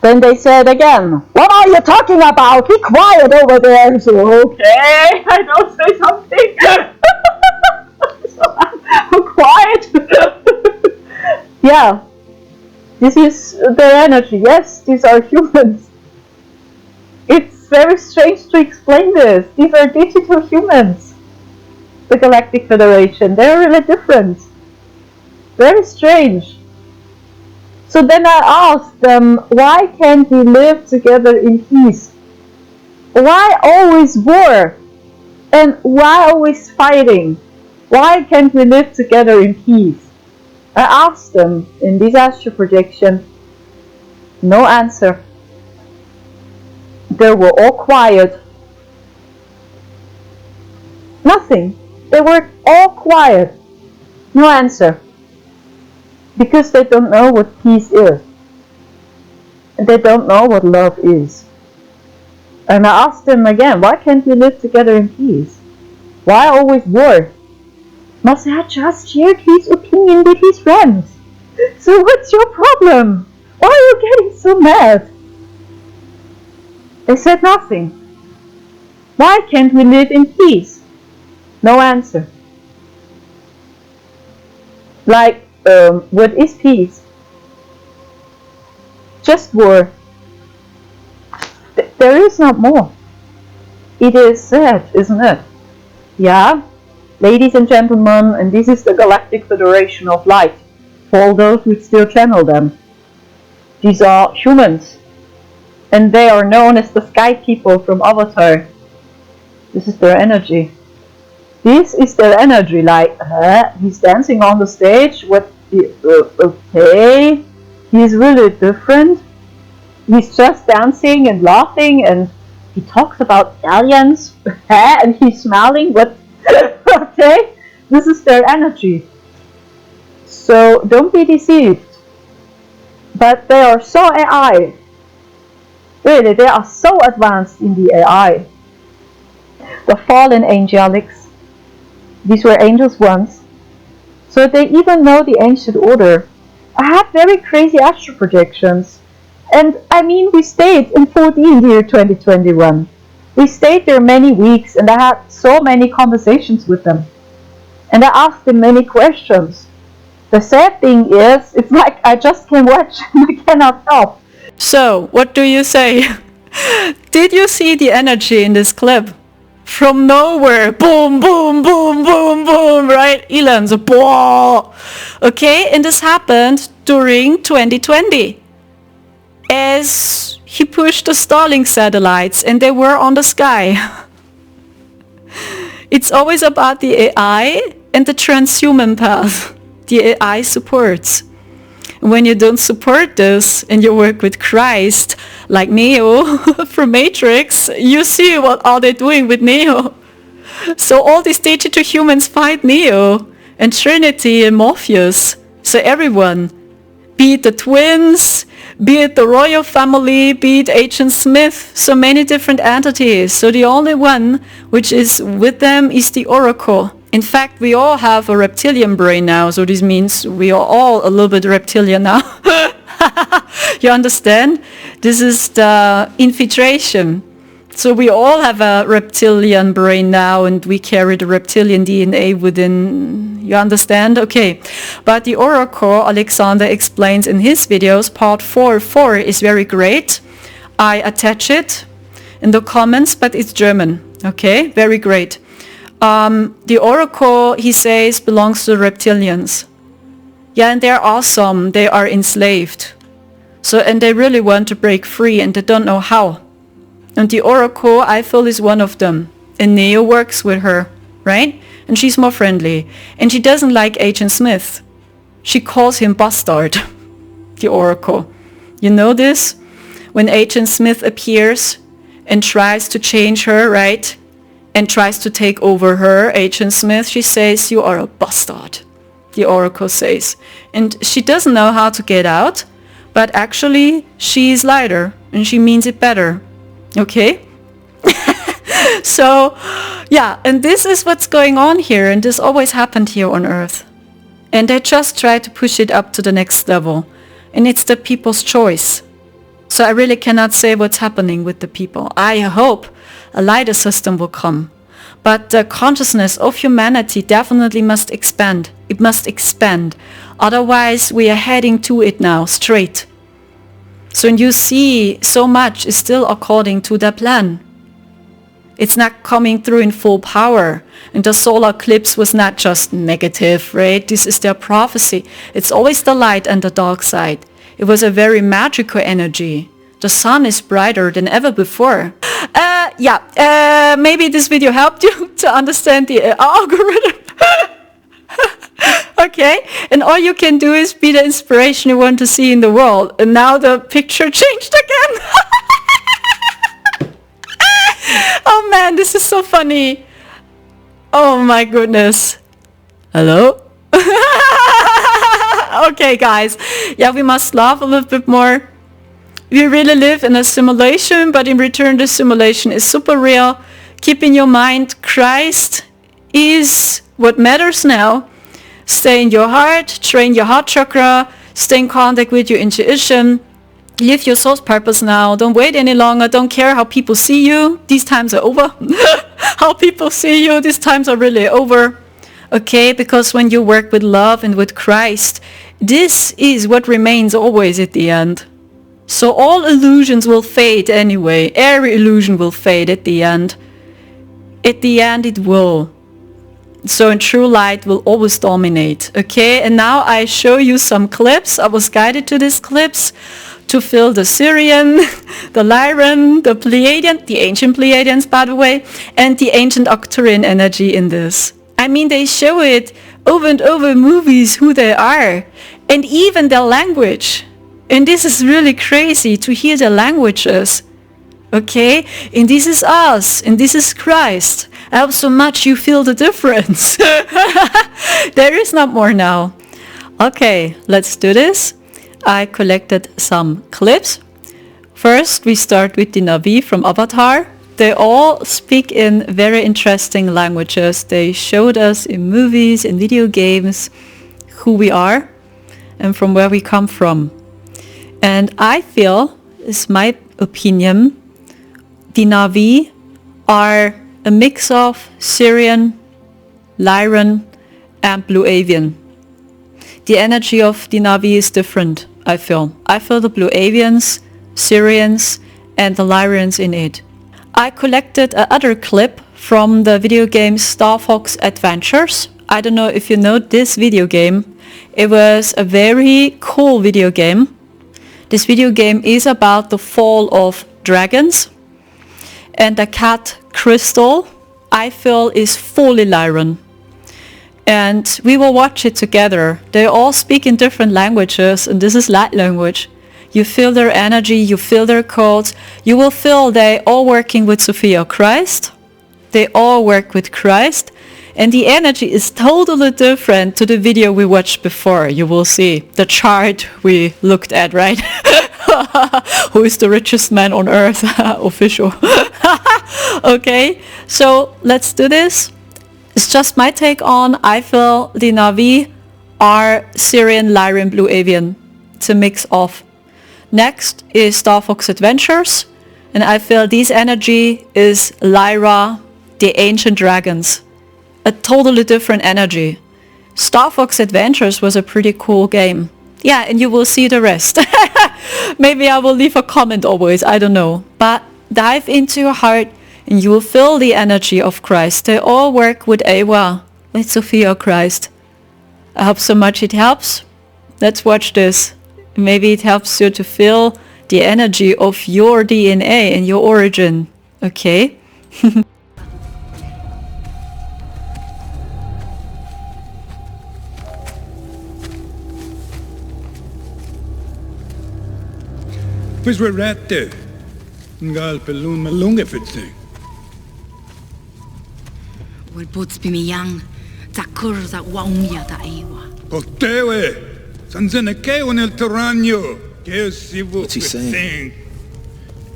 F: Then they said again, what are you talking about? Be quiet over there. So, okay, I don't say something. So I'm quiet. Yeah, this is their energy. Yes, these are humans. It's very strange to explain this. These are digital humans. The Galactic Federation. They're really different. Very strange. So then I asked them, why can't we live together in peace? Why always war? And why always fighting? Why can't we live together in peace? I asked them in this astral projection. No answer. They were all quiet. Nothing. They were all quiet. No answer. Because they don't know what peace is. and they don't know what love is. And I asked them again, why can't we live together in peace? Why always war? Marcel just shared his opinion with his friends. So what's your problem? Why are you getting so mad? They said nothing. Why can't we live in peace? No answer. Like, what is peace? Just war. There is not more. It is said, isn't it? Yeah, ladies and gentlemen, and this is the Galactic Federation of Light, for all those who still channel them. These are humans, and they are known as the Sky People from Avatar. This is their energy. This is their energy, like, he's dancing on the stage, what, okay, he's really different. He's just dancing and laughing, and he talks about aliens, and he's smiling, but okay, this is their energy. So don't be deceived. But they are so AI. Really, they are so advanced in the AI. The fallen angelics. These were angels once. So they even know the ancient order. I had very crazy astral projections. And I mean, we stayed in 4D in the year 2021. We stayed there many weeks, and I had so many conversations with them. And I asked them many questions. The sad thing is, it's like I just can watch and I cannot help.
A: So, what do you say? Did you see the energy in this clip? From nowhere, boom, boom, boom, boom, boom, right? Elon's a boom. Okay, and this happened during 2020. As he pushed the Starlink satellites and they were on the sky. It's always about the AI and the transhuman path the AI supports. When you don't support this and you work with Christ, like Neo from Matrix, you see what are they doing with Neo. So all these digital humans fight Neo and Trinity and Morpheus. So everyone, be it the twins, be it the royal family, be it Agent Smith, so many different entities. So the only one which is with them is the Oracle. In fact, we all have a reptilian brain now, so this means we are all a little bit reptilian now. You understand? This is the infiltration. So we all have a reptilian brain now, and we carry the reptilian DNA within. You understand? Okay. But the Oracle, Alexander explains in his videos, part 4 is very great. I attach it in the comments, but it's German. Okay, very great. The Oracle, he says, belongs to the reptilians. Yeah, and they're awesome. They are enslaved. So, and they really want to break free, and they don't know how. And the Oracle, I feel, is one of them. And Neo works with her, right? And she's more friendly. And she doesn't like Agent Smith. She calls him bastard, the Oracle. You know this? When Agent Smith appears and tries to change her, right? And tries to take over her, Agent Smith, she says, you are a bastard, the Oracle says. And she doesn't know how to get out, but actually she is lighter and she means it better. Okay? So, yeah, and this is what's going on here, and this always happened here on Earth. And they just try to push it up to the next level. And it's the people's choice. So I really cannot say what's happening with the people. I hope a lighter system will come. But the consciousness of humanity definitely must expand. It must expand. Otherwise, we are heading to it now, straight. So you see, so much is still according to their plan. It's not coming through in full power. And the solar eclipse was not just negative, right? This is their prophecy. It's always the light and the dark side. It was a very magical energy. The sun is brighter than ever before. Maybe this video helped you to understand the algorithm. Okay, and all you can do is be the inspiration you want to see in the world. And now the picture changed again. Oh man, this is so funny. Oh my goodness. Hello? Okay guys, yeah, we must laugh a little bit more. we really live in a simulation, but in return the simulation is super real. Keep in your mind, Christ is what matters now. Stay in your heart, train your heart chakra, stay in contact with your intuition, live your soul's purpose now. Don't wait any longer. Don't care how people see you. These times are over. How people see you, these times are really over. Okay, because when you work with love and with Christ, this is what remains always at the end. So all illusions will fade anyway. Every illusion will fade at the end. At the end it will. So in true light will always dominate. Okay, and now I show you some clips. I was guided to these clips to feel the Syrian, the Lyran, the Pleadian, the ancient Pleadians by the way, and the ancient Octarian energy in this. I mean, they show it over and over in movies who they are, and even their language. And this is really crazy to hear their languages. Okay, and this is us, and this is Christ. I hope so much you feel the difference. There is not more now. Okay, let's do this. I collected some clips. First, we start with the Na'vi from Avatar. They all speak in very interesting languages. They showed us in movies, in video games, who we are and from where we come from. And I feel, it's my opinion, the Na'vi are a mix of Syrian, Lyran, and Blue Avian. The energy of the Na'vi is different, I feel. I feel the Blue Avians, Syrians, and the Lyrans in it. I collected another clip from the video game Star Fox Adventures. I don't know if you know this video game. It was a very cool video game. This video game is about the fall of dragons. And the cat Crystal, I feel, is fully Lyran. And we will watch it together. They all speak in different languages, and this is light language. You feel their energy, you feel their codes. You will feel they all working with Sophia Christ. They all work with Christ. And the energy is totally different to the video we watched before. You will see the chart we looked at, right? Who is the richest man on earth? Official. Okay, so let's do this. It's just my take on, I feel the Na'vi are Syrian, Lyran, Blue Avian. It's a mix of. Next is Star Fox Adventures, and I feel this energy is Lyra, the ancient dragons. A totally different energy. Star Fox Adventures was a pretty cool game. Yeah, and you will see the rest. Maybe I will leave a comment always, I don't know. But dive into your heart and you will feel the energy of Christ. They all work with Awa, with Sophia Christ. I hope so much it helps. Let's watch this. Maybe it helps you to feel the energy of your DNA and your origin. Okay?
G: Pues we're right there. Ngal pelun malunga thing.
H: Wel bots bi mi yang. Takur za waumia ta ewa.
G: Potewe. Sanzene ke on el terrano. Que sivo.
C: What's he saying?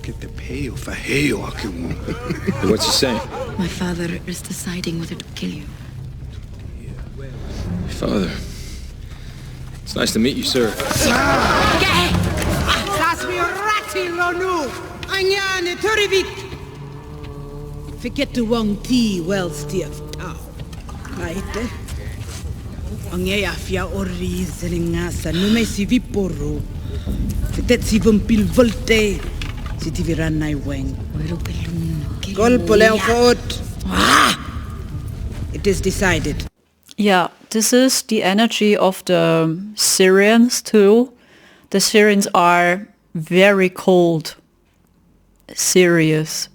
G: Que te peo fajeo akimu.
E: What's he saying?
H: My father is deciding whether to kill you.
E: Father. It's nice to meet you, sir.
I: Forget to wong tea well stiff tau. Aite. Ange afia oris ngasa no me si viporo. Fetet si vampil volte. Si ti viran nai weng. Golpo leon fort. It is decided.
A: Yeah, this is the energy of the Syrians too. The Syrians are very cold, serious.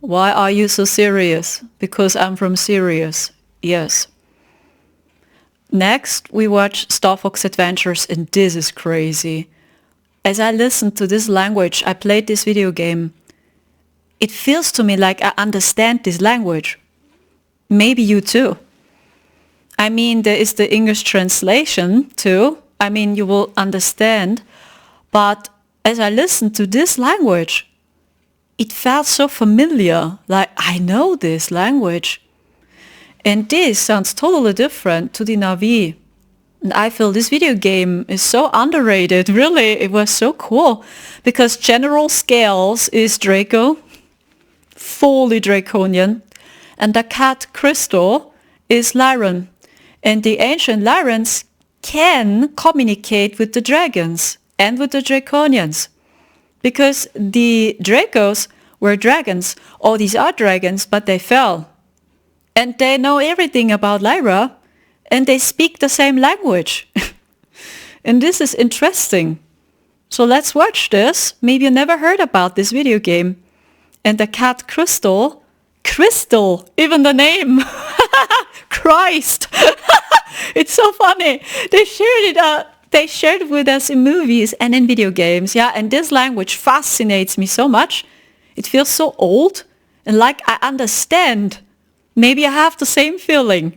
A: Why are you so serious? Because I'm from Sirius. Yes. Next, we watch Star Fox Adventures, and this is crazy. As I listened to this language, I played this video game. It feels to me like I understand this language. Maybe you too. I mean, there is the English translation too. I mean, you will understand. But as I listened to this language, it felt so familiar, like I know this language. And this sounds totally different to the Na'vi. And I feel this video game is so underrated, really. It was so cool. Because General Scales is Draco, fully Draconian. And the cat Crystal is Lyran. And the ancient Lyrans can communicate with the dragons and with the Draconians. Because the Dracos were dragons, or these are dragons, but they fell. And they know everything about Lyra, and they speak the same language. And this is interesting. So let's watch this. Maybe you never heard about this video game. And the cat Crystal, even the name, Christ. It's so funny. They shared it with us in movies and in video games. Yeah, and this language fascinates me so much. It feels so old and like I understand. Maybe I have the same feeling.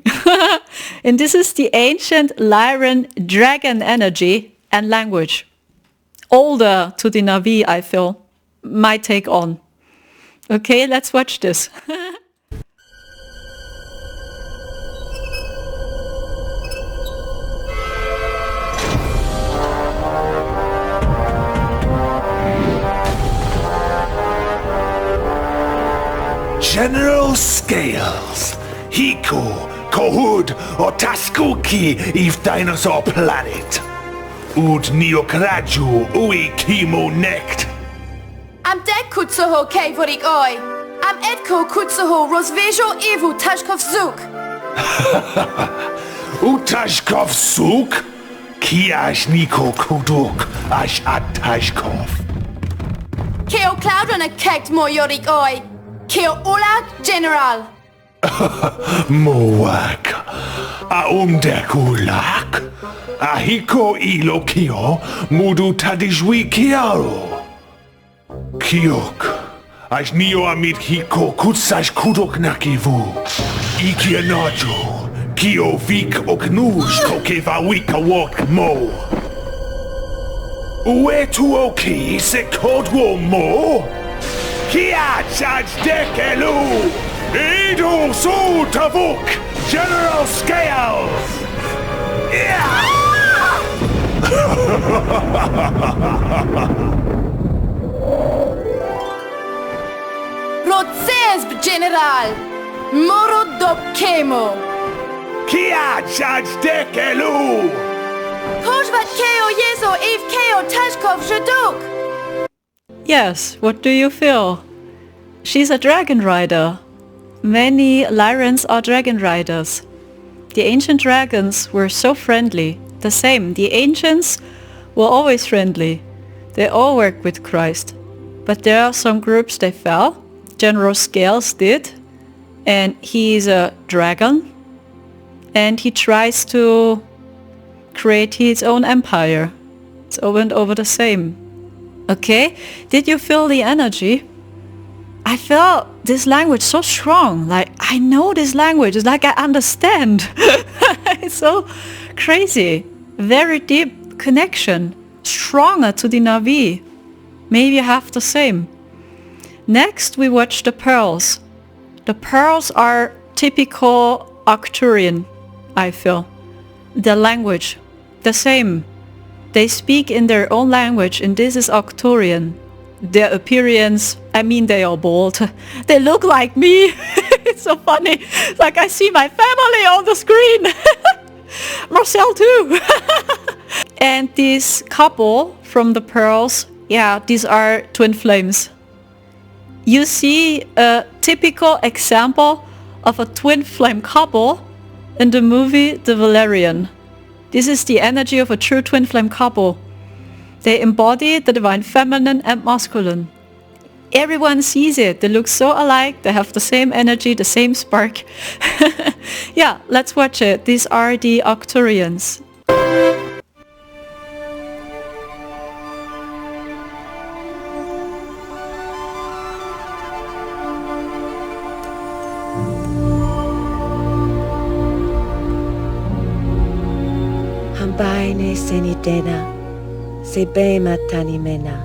A: And this is the ancient Lyran dragon energy and language. Older to the Na'vi, I feel. My take on. Okay, let's watch this.
C: General Scales, Hiko, Kohud, or Taskuki, if dinosaur planet. Ud Neokraju, Ui Kimo Nekt.
J: Am dek kutsuho kevorik oi. Am edko kutsuho rozvejo evu Tashkov Zuk.
C: Utashkov Zuk? Kiash Niko Kuduk, Ash Atashkov.
J: Keo Cloudrunner kekt mo yorik oi. Keo Olag General.
C: Moak. Aumdek Ulak. Ahiko ilo kio, mudu tadijwi kiaro. Kiok. Ash nio amit hiko kutsash kudok nakivu. Ikia najo. Kio vik oknush kokeva wika wok mo. Uetu oki se kodwo mo? Kia charge dekelu! Edu su tavuk! General Scales!
J: Rotzesb General! Moro dop kemo!
C: Kia charge dekelu!
J: Koshvat keo yezo ev keo Tashkov Shaduk!
A: Yes, what do you feel? She's a dragon rider. Many Lyrans are dragon riders. The ancient dragons were so friendly. The same, the ancients were always friendly. They all worked with Christ. But there are some groups they fell. General Scales did. And he's a dragon. And he tries to create his own empire. It's over and over the same. Okay, did you feel the energy? I felt this language so strong, like I know this language, it's like I understand. It's so crazy. Very deep connection, stronger to the Na'vi. Maybe I have the same. Next we watch the pearls. The pearls are typical Arcturian, I feel. The language, the same. They speak in their own language, and this is Octarian. Their appearance, I mean, they are bald. They look like me. It's so funny. It's like I see my family on the screen. Marcel too. And this couple from the pearls, yeah, these are twin flames. You see a typical example of a twin flame couple in the movie The Valerian. This is the energy of a true twin flame couple. They embody the divine feminine and masculine. Everyone sees it. They look so alike. They have the same energy, the same spark. Yeah, let's watch it. These are the Octarians.
K: Hambaine senitena, sebe matani mena.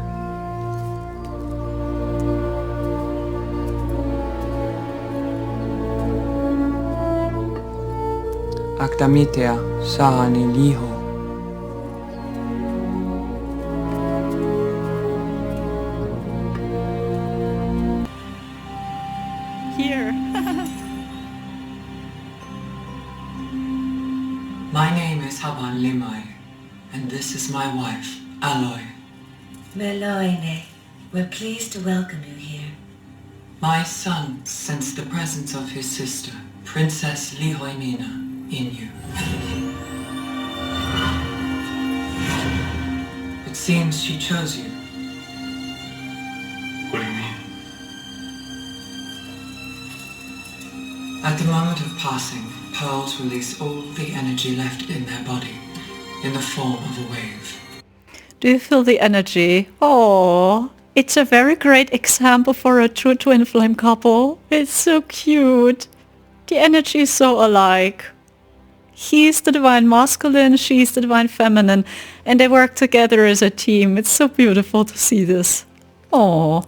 K: Actamitea sahani liho.
A: Here.
K: My name is Haban Limai, and this is my wife, Aloy.
L: Meloine, we're pleased to welcome you here.
K: My son sensed the presence of his sister, Princess Lihoimina, in you. It seems she chose you.
B: What do you mean?
K: At the moment of passing, pearls release all the energy left in their body, in the form of a wave.
A: Do you feel the energy? Oh, it's a very great example for a true twin flame couple. It's so cute. The energy is so alike. He's the divine masculine, she's the divine feminine, and they work together as a team. It's so beautiful to see this. Oh,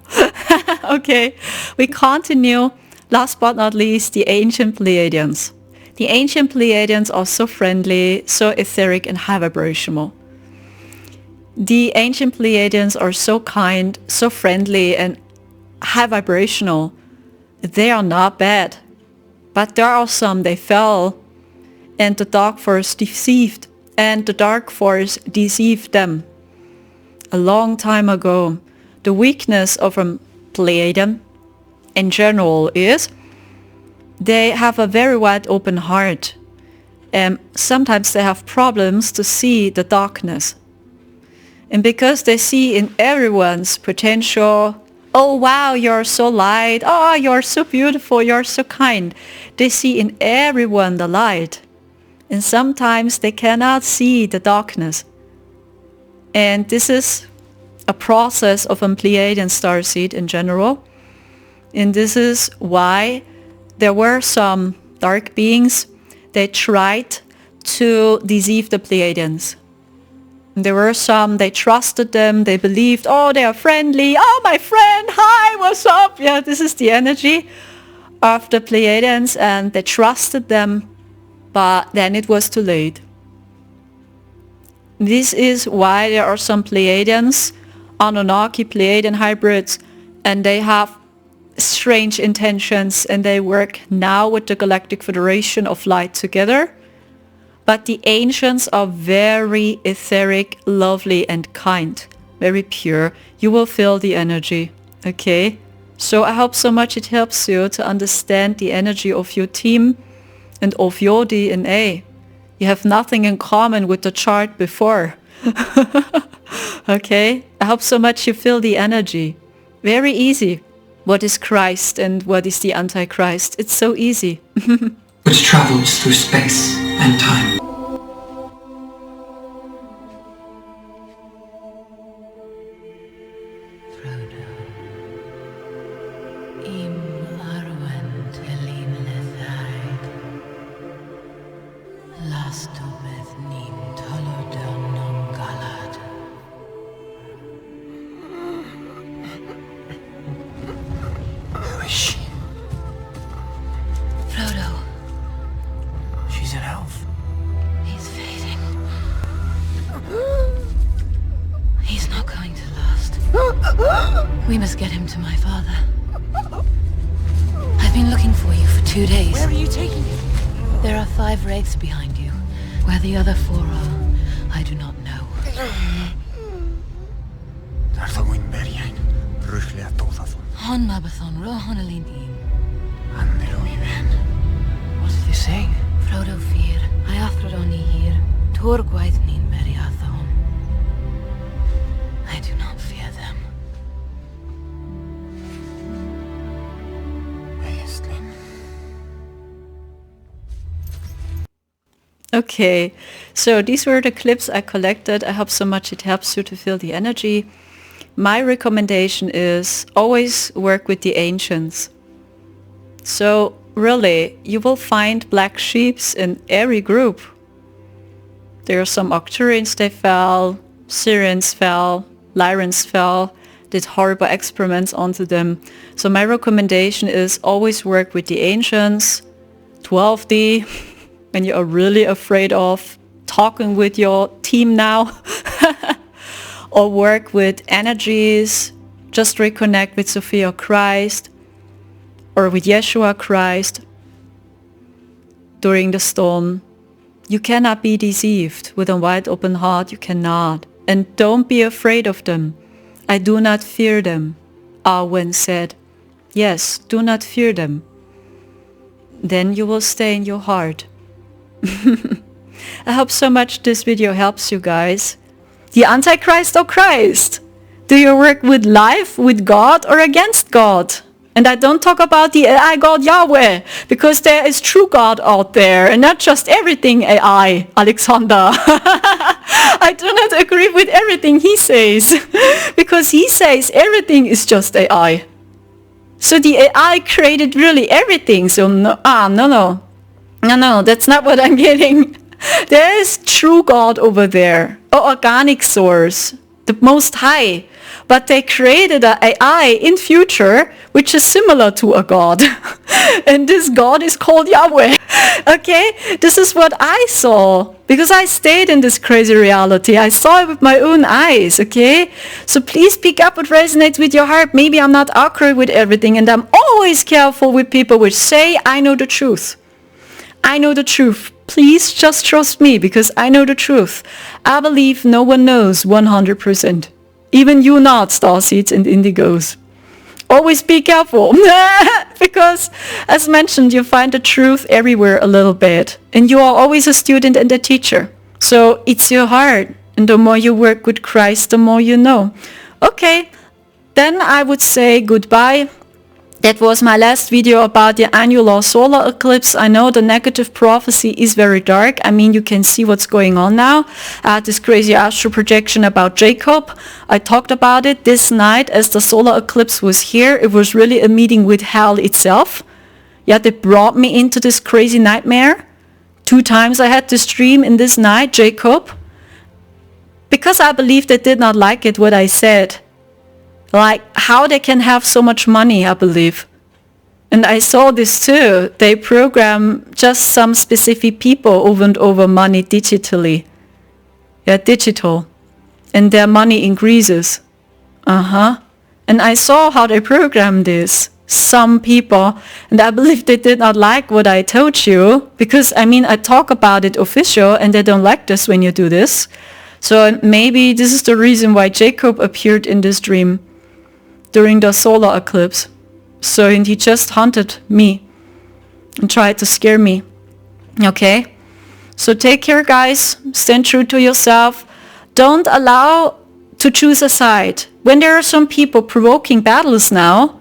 A: okay. We continue. Last but not least, the ancient Pleadians. The ancient Pleadians are so friendly, so etheric and high vibrational. The ancient Pleadians are so kind, so friendly and high vibrational. They are not bad. But there are some, they fell, and the dark force deceived, and the dark force deceived them. A long time ago, the weakness of a Pleiadian in general is they have a very wide open heart, and sometimes they have problems to see the darkness. And because they see in everyone's potential, oh wow, you're so light, oh you're so beautiful, you're so kind, they see in everyone the light. And sometimes they cannot see the darkness. And this is a process of a Pleiadian starseed in general. And this is why there were some dark beings, they tried to deceive the Pleiadians. There were some, they trusted them, they believed, oh, they are friendly, oh, my friend, hi, what's up? Yeah, this is the energy of the Pleiadians, and they trusted them, but then it was too late. This is why there are some Pleiadians, Anunnaki Pleiadian hybrids, and they have strange intentions, and they work now with the Galactic Federation of Light together. But the ancients are very etheric, lovely and kind, very pure. You will feel the energy, okay? So I hope so much it helps you to understand the energy of your team and of your DNA. You have nothing in common with the chart before. Okay? I hope so much you feel the energy. Very easy. What is Christ and what is the Antichrist? It's so easy.
K: Which travels through space and time.
L: Who is she? Frodo. She's an elf. He's fading. He's not going to last. We must get him to my father. I've been looking for you for 2 days. Where are you taking me? There are 5 wraiths behind you. Where the other 4 are, I do not know. Hon Mabathon, Rohan Alindin. What did they say? Frodo fear. I Athrodoni here. Tor Gwaithnin Meriathon. I do not fear them.
A: Okay, so these were the clips I collected. I hope so much it helps you to feel the energy. My recommendation is always work with the ancients. So really, you will find black sheeps in every group. There are some Octarians, they fell, Syrians fell, Lyrans fell, did horrible experiments onto them. So my recommendation is always work with the ancients, 12D, when you are really afraid of talking with your team now, or work with energies, just reconnect with Sophia Christ, or with Yeshua Christ during the storm. You cannot be deceived with a wide open heart. You cannot. And don't be afraid of them. I do not fear them, Arwen said. Yes, do not fear them. Then you will stay in your heart. I hope so much this video helps you guys. The Antichrist or Christ? Do you work with life, with God, or against God? And I don't talk about the AI God Yahweh, because there is true God out there, and not just everything AI, Alexander. I do not agree with everything he says, because he says everything is just AI. So the AI created really everything, so no, no, that's not what I'm getting. There is true God over there, or organic source, the Most High. But they created an AI in future which is similar to a God. And this God is called Yahweh. Okay? This is what I saw. Because I stayed in this crazy reality. I saw it with my own eyes. Okay? So please pick up what resonates with your heart. Maybe I'm not accurate with everything. And I'm always careful with people which say, I know the truth. I know the truth. Please just trust me because I know the truth. I believe no one knows 100%. Even you not, starseeds and indigos. Always be careful. Because, as mentioned, you find the truth everywhere a little bit. And you are always a student and a teacher. So it's your heart. And the more you work with Christ, the more you know. Okay, then I would say goodbye. That was my last video about the annular solar eclipse. I know the negative prophecy is very dark. I mean, you can see what's going on now. I had this crazy astral projection about Jacob. I talked about it this night as the solar eclipse was here. It was really a meeting with hell itself. Yeah, they brought me into this crazy nightmare. 2 times I had to stream in this night, Jacob. Because I believe they did not like it, what I said. Like, how they can have so much money, I believe. And I saw this too. They program just some specific people over and over money digitally. Yeah, digital. And their money increases. And I saw how they program this. Some people. And I believe they did not like what I told you. Because, I mean, I talk about it official and they don't like this when you do this. So maybe this is the reason why Jacob appeared in this dream during the solar eclipse. So, and he just haunted me and tried to scare me. Okay? So take care, guys. Stand true to yourself. Don't allow to choose a side. When there are some people provoking battles now,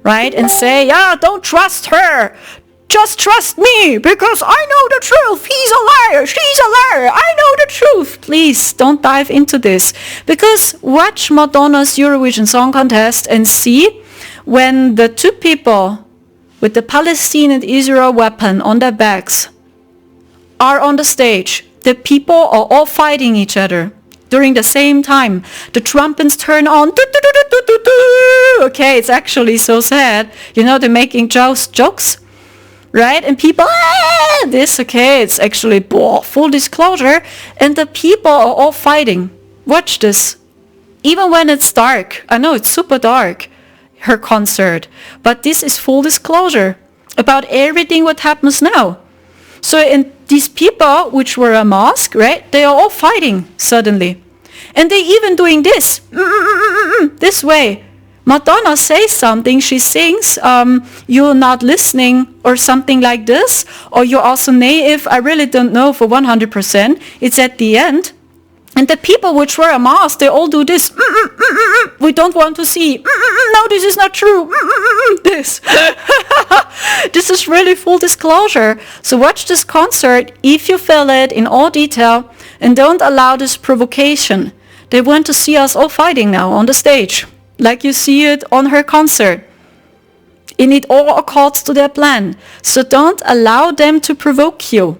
A: right, and say, yeah, don't trust her. Just trust me because I know the truth. He's a liar. She's a liar. I know the truth. Please don't dive into this. Because watch Madonna's Eurovision Song Contest and see when the 2 people with the Palestine and Israel weapon on their backs are on the stage. The people are all fighting each other during the same time. The trumpets turn on. Okay, it's actually so sad. You know, they're making jokes. Right? And people, this, okay, it's actually full disclosure. And the people are all fighting. Watch this. Even when it's dark. I know it's super dark, her concert. But this is full disclosure about everything what happens now. So and these people, which were a mask, right? They are all fighting suddenly. And they even doing this. This way. Madonna says something, she sings, you're not listening or something like this, or you're also naive, I really don't know for 100%. It's at the end. And the people which wear a mask, they all do this. We don't want to see. No, this is not true. This. This is really full disclosure. So watch this concert if you feel it in all detail and don't allow this provocation. They want to see us all fighting now on the stage. Like you see it on her concert. And it all accords to their plan. So don't allow them to provoke you.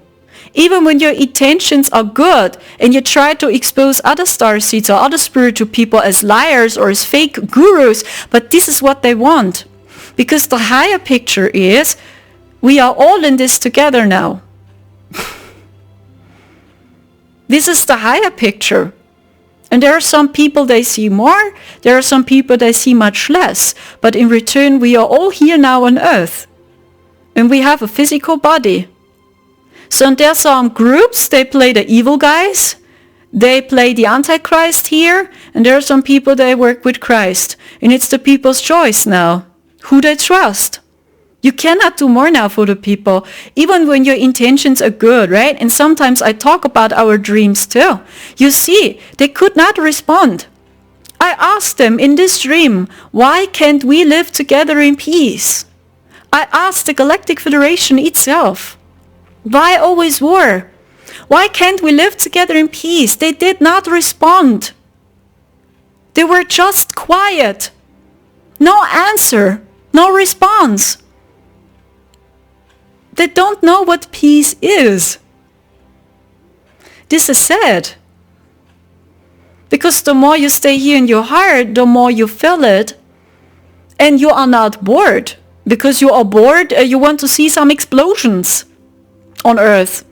A: Even when your intentions are good and you try to expose other starseeds or other spiritual people as liars or as fake gurus, but this is what they want. Because the higher picture is, we are all in this together now. This is the higher picture. And there are some people they see more, there are some people they see much less. But in return, we are all here now on Earth. And we have a physical body. So and there are some groups, they play the evil guys. They play the Antichrist here. And there are some people they work with Christ. And it's the people's choice now. Who they trust. You cannot do more now for the people, even when your intentions are good, right? And sometimes I talk about our dreams too. You see, they could not respond. I asked them in this dream, why can't we live together in peace? I asked the Galactic Federation itself, why always war? Why can't we live together in peace? They did not respond. They were just quiet. No answer, no response. They don't know what peace is. This is sad. Because the more you stay here in your heart, the more you feel it. And you are not bored. Because you are bored, you want to see some explosions on Earth.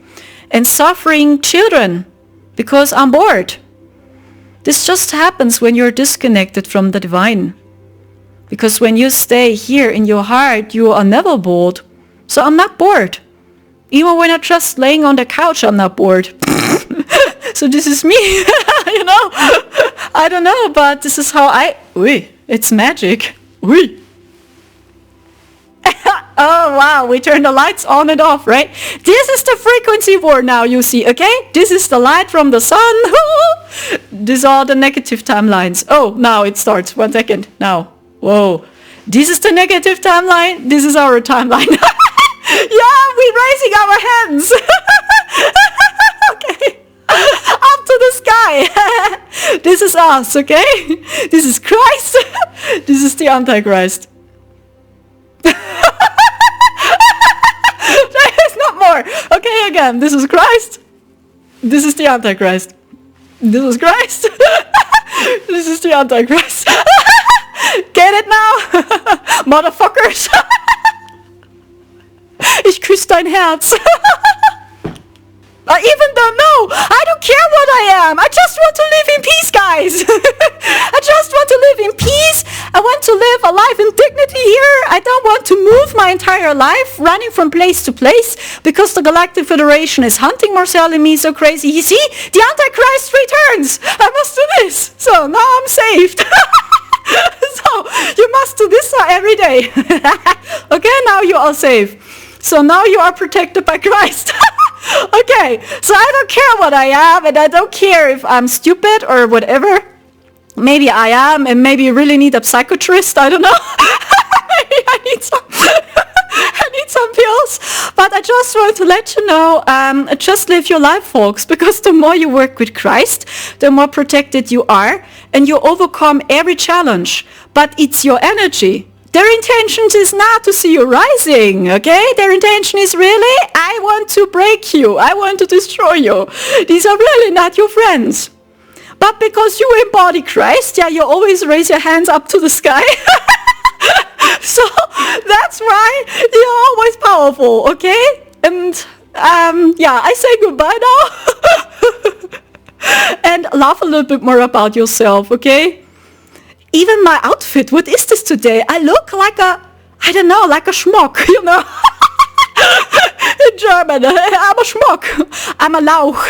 A: And suffering children. Because I'm bored. This just happens when you're disconnected from the divine. Because when you stay here in your heart, you are never bored. So I'm not bored. Even when I'm just laying on the couch, I'm not bored. So this is me, you know. I don't know, but this is how it's magic. Oh, wow, we turn the lights on and off, right? This is the frequency war now, you see, okay? This is the light from the sun. These are the negative timelines. Oh, now it starts. 1 second. Now. Whoa. This is the negative timeline. This is our timeline. Yeah, we're raising our hands. Okay. Up to the sky. This is us, okay? This is Christ. This is the Antichrist. There is not more. Okay, again. This is Christ. This is the Antichrist. This is Christ. This is the Antichrist. Get it now? Motherfuckers. Ich küsse dein Herz. I even don't know. I don't care what I am. I just want to live in peace, guys. I just want to live in peace. I want to live a life in dignity here. I don't want to move my entire life running from place to place because the Galactic Federation is hunting Marcel and me so crazy. You see, the Antichrist returns. I must do this. So now I'm saved. So you must do this every day. Okay, now you are safe. So now you are protected by Christ. Okay, so I don't care what I am, and I don't care if I'm stupid or whatever. Maybe I am, and maybe you really need a psychiatrist. I don't know. Maybe I need some pills. But I just want to let you know, just live your life, folks, because the more you work with Christ, the more protected you are, and you overcome every challenge. But it's your energy. Their intention is not to see you rising, okay? Their intention is really, I want to break you. I want to destroy you. These are really not your friends. But because you embody Christ, yeah, you always raise your hands up to the sky. So that's why you're always powerful, okay? And yeah, I say goodbye now. And laugh a little bit more about yourself, okay? Even my outfit, what is this today? I look like I don't know, like a schmuck, you know? In German, I'm a schmuck. I'm a Lauch.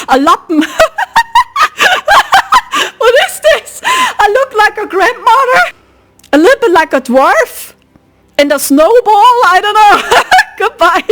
A: A Lappen. What is this? I look like a grandmother. A little bit like a dwarf. And a snowball, I don't know. Goodbye.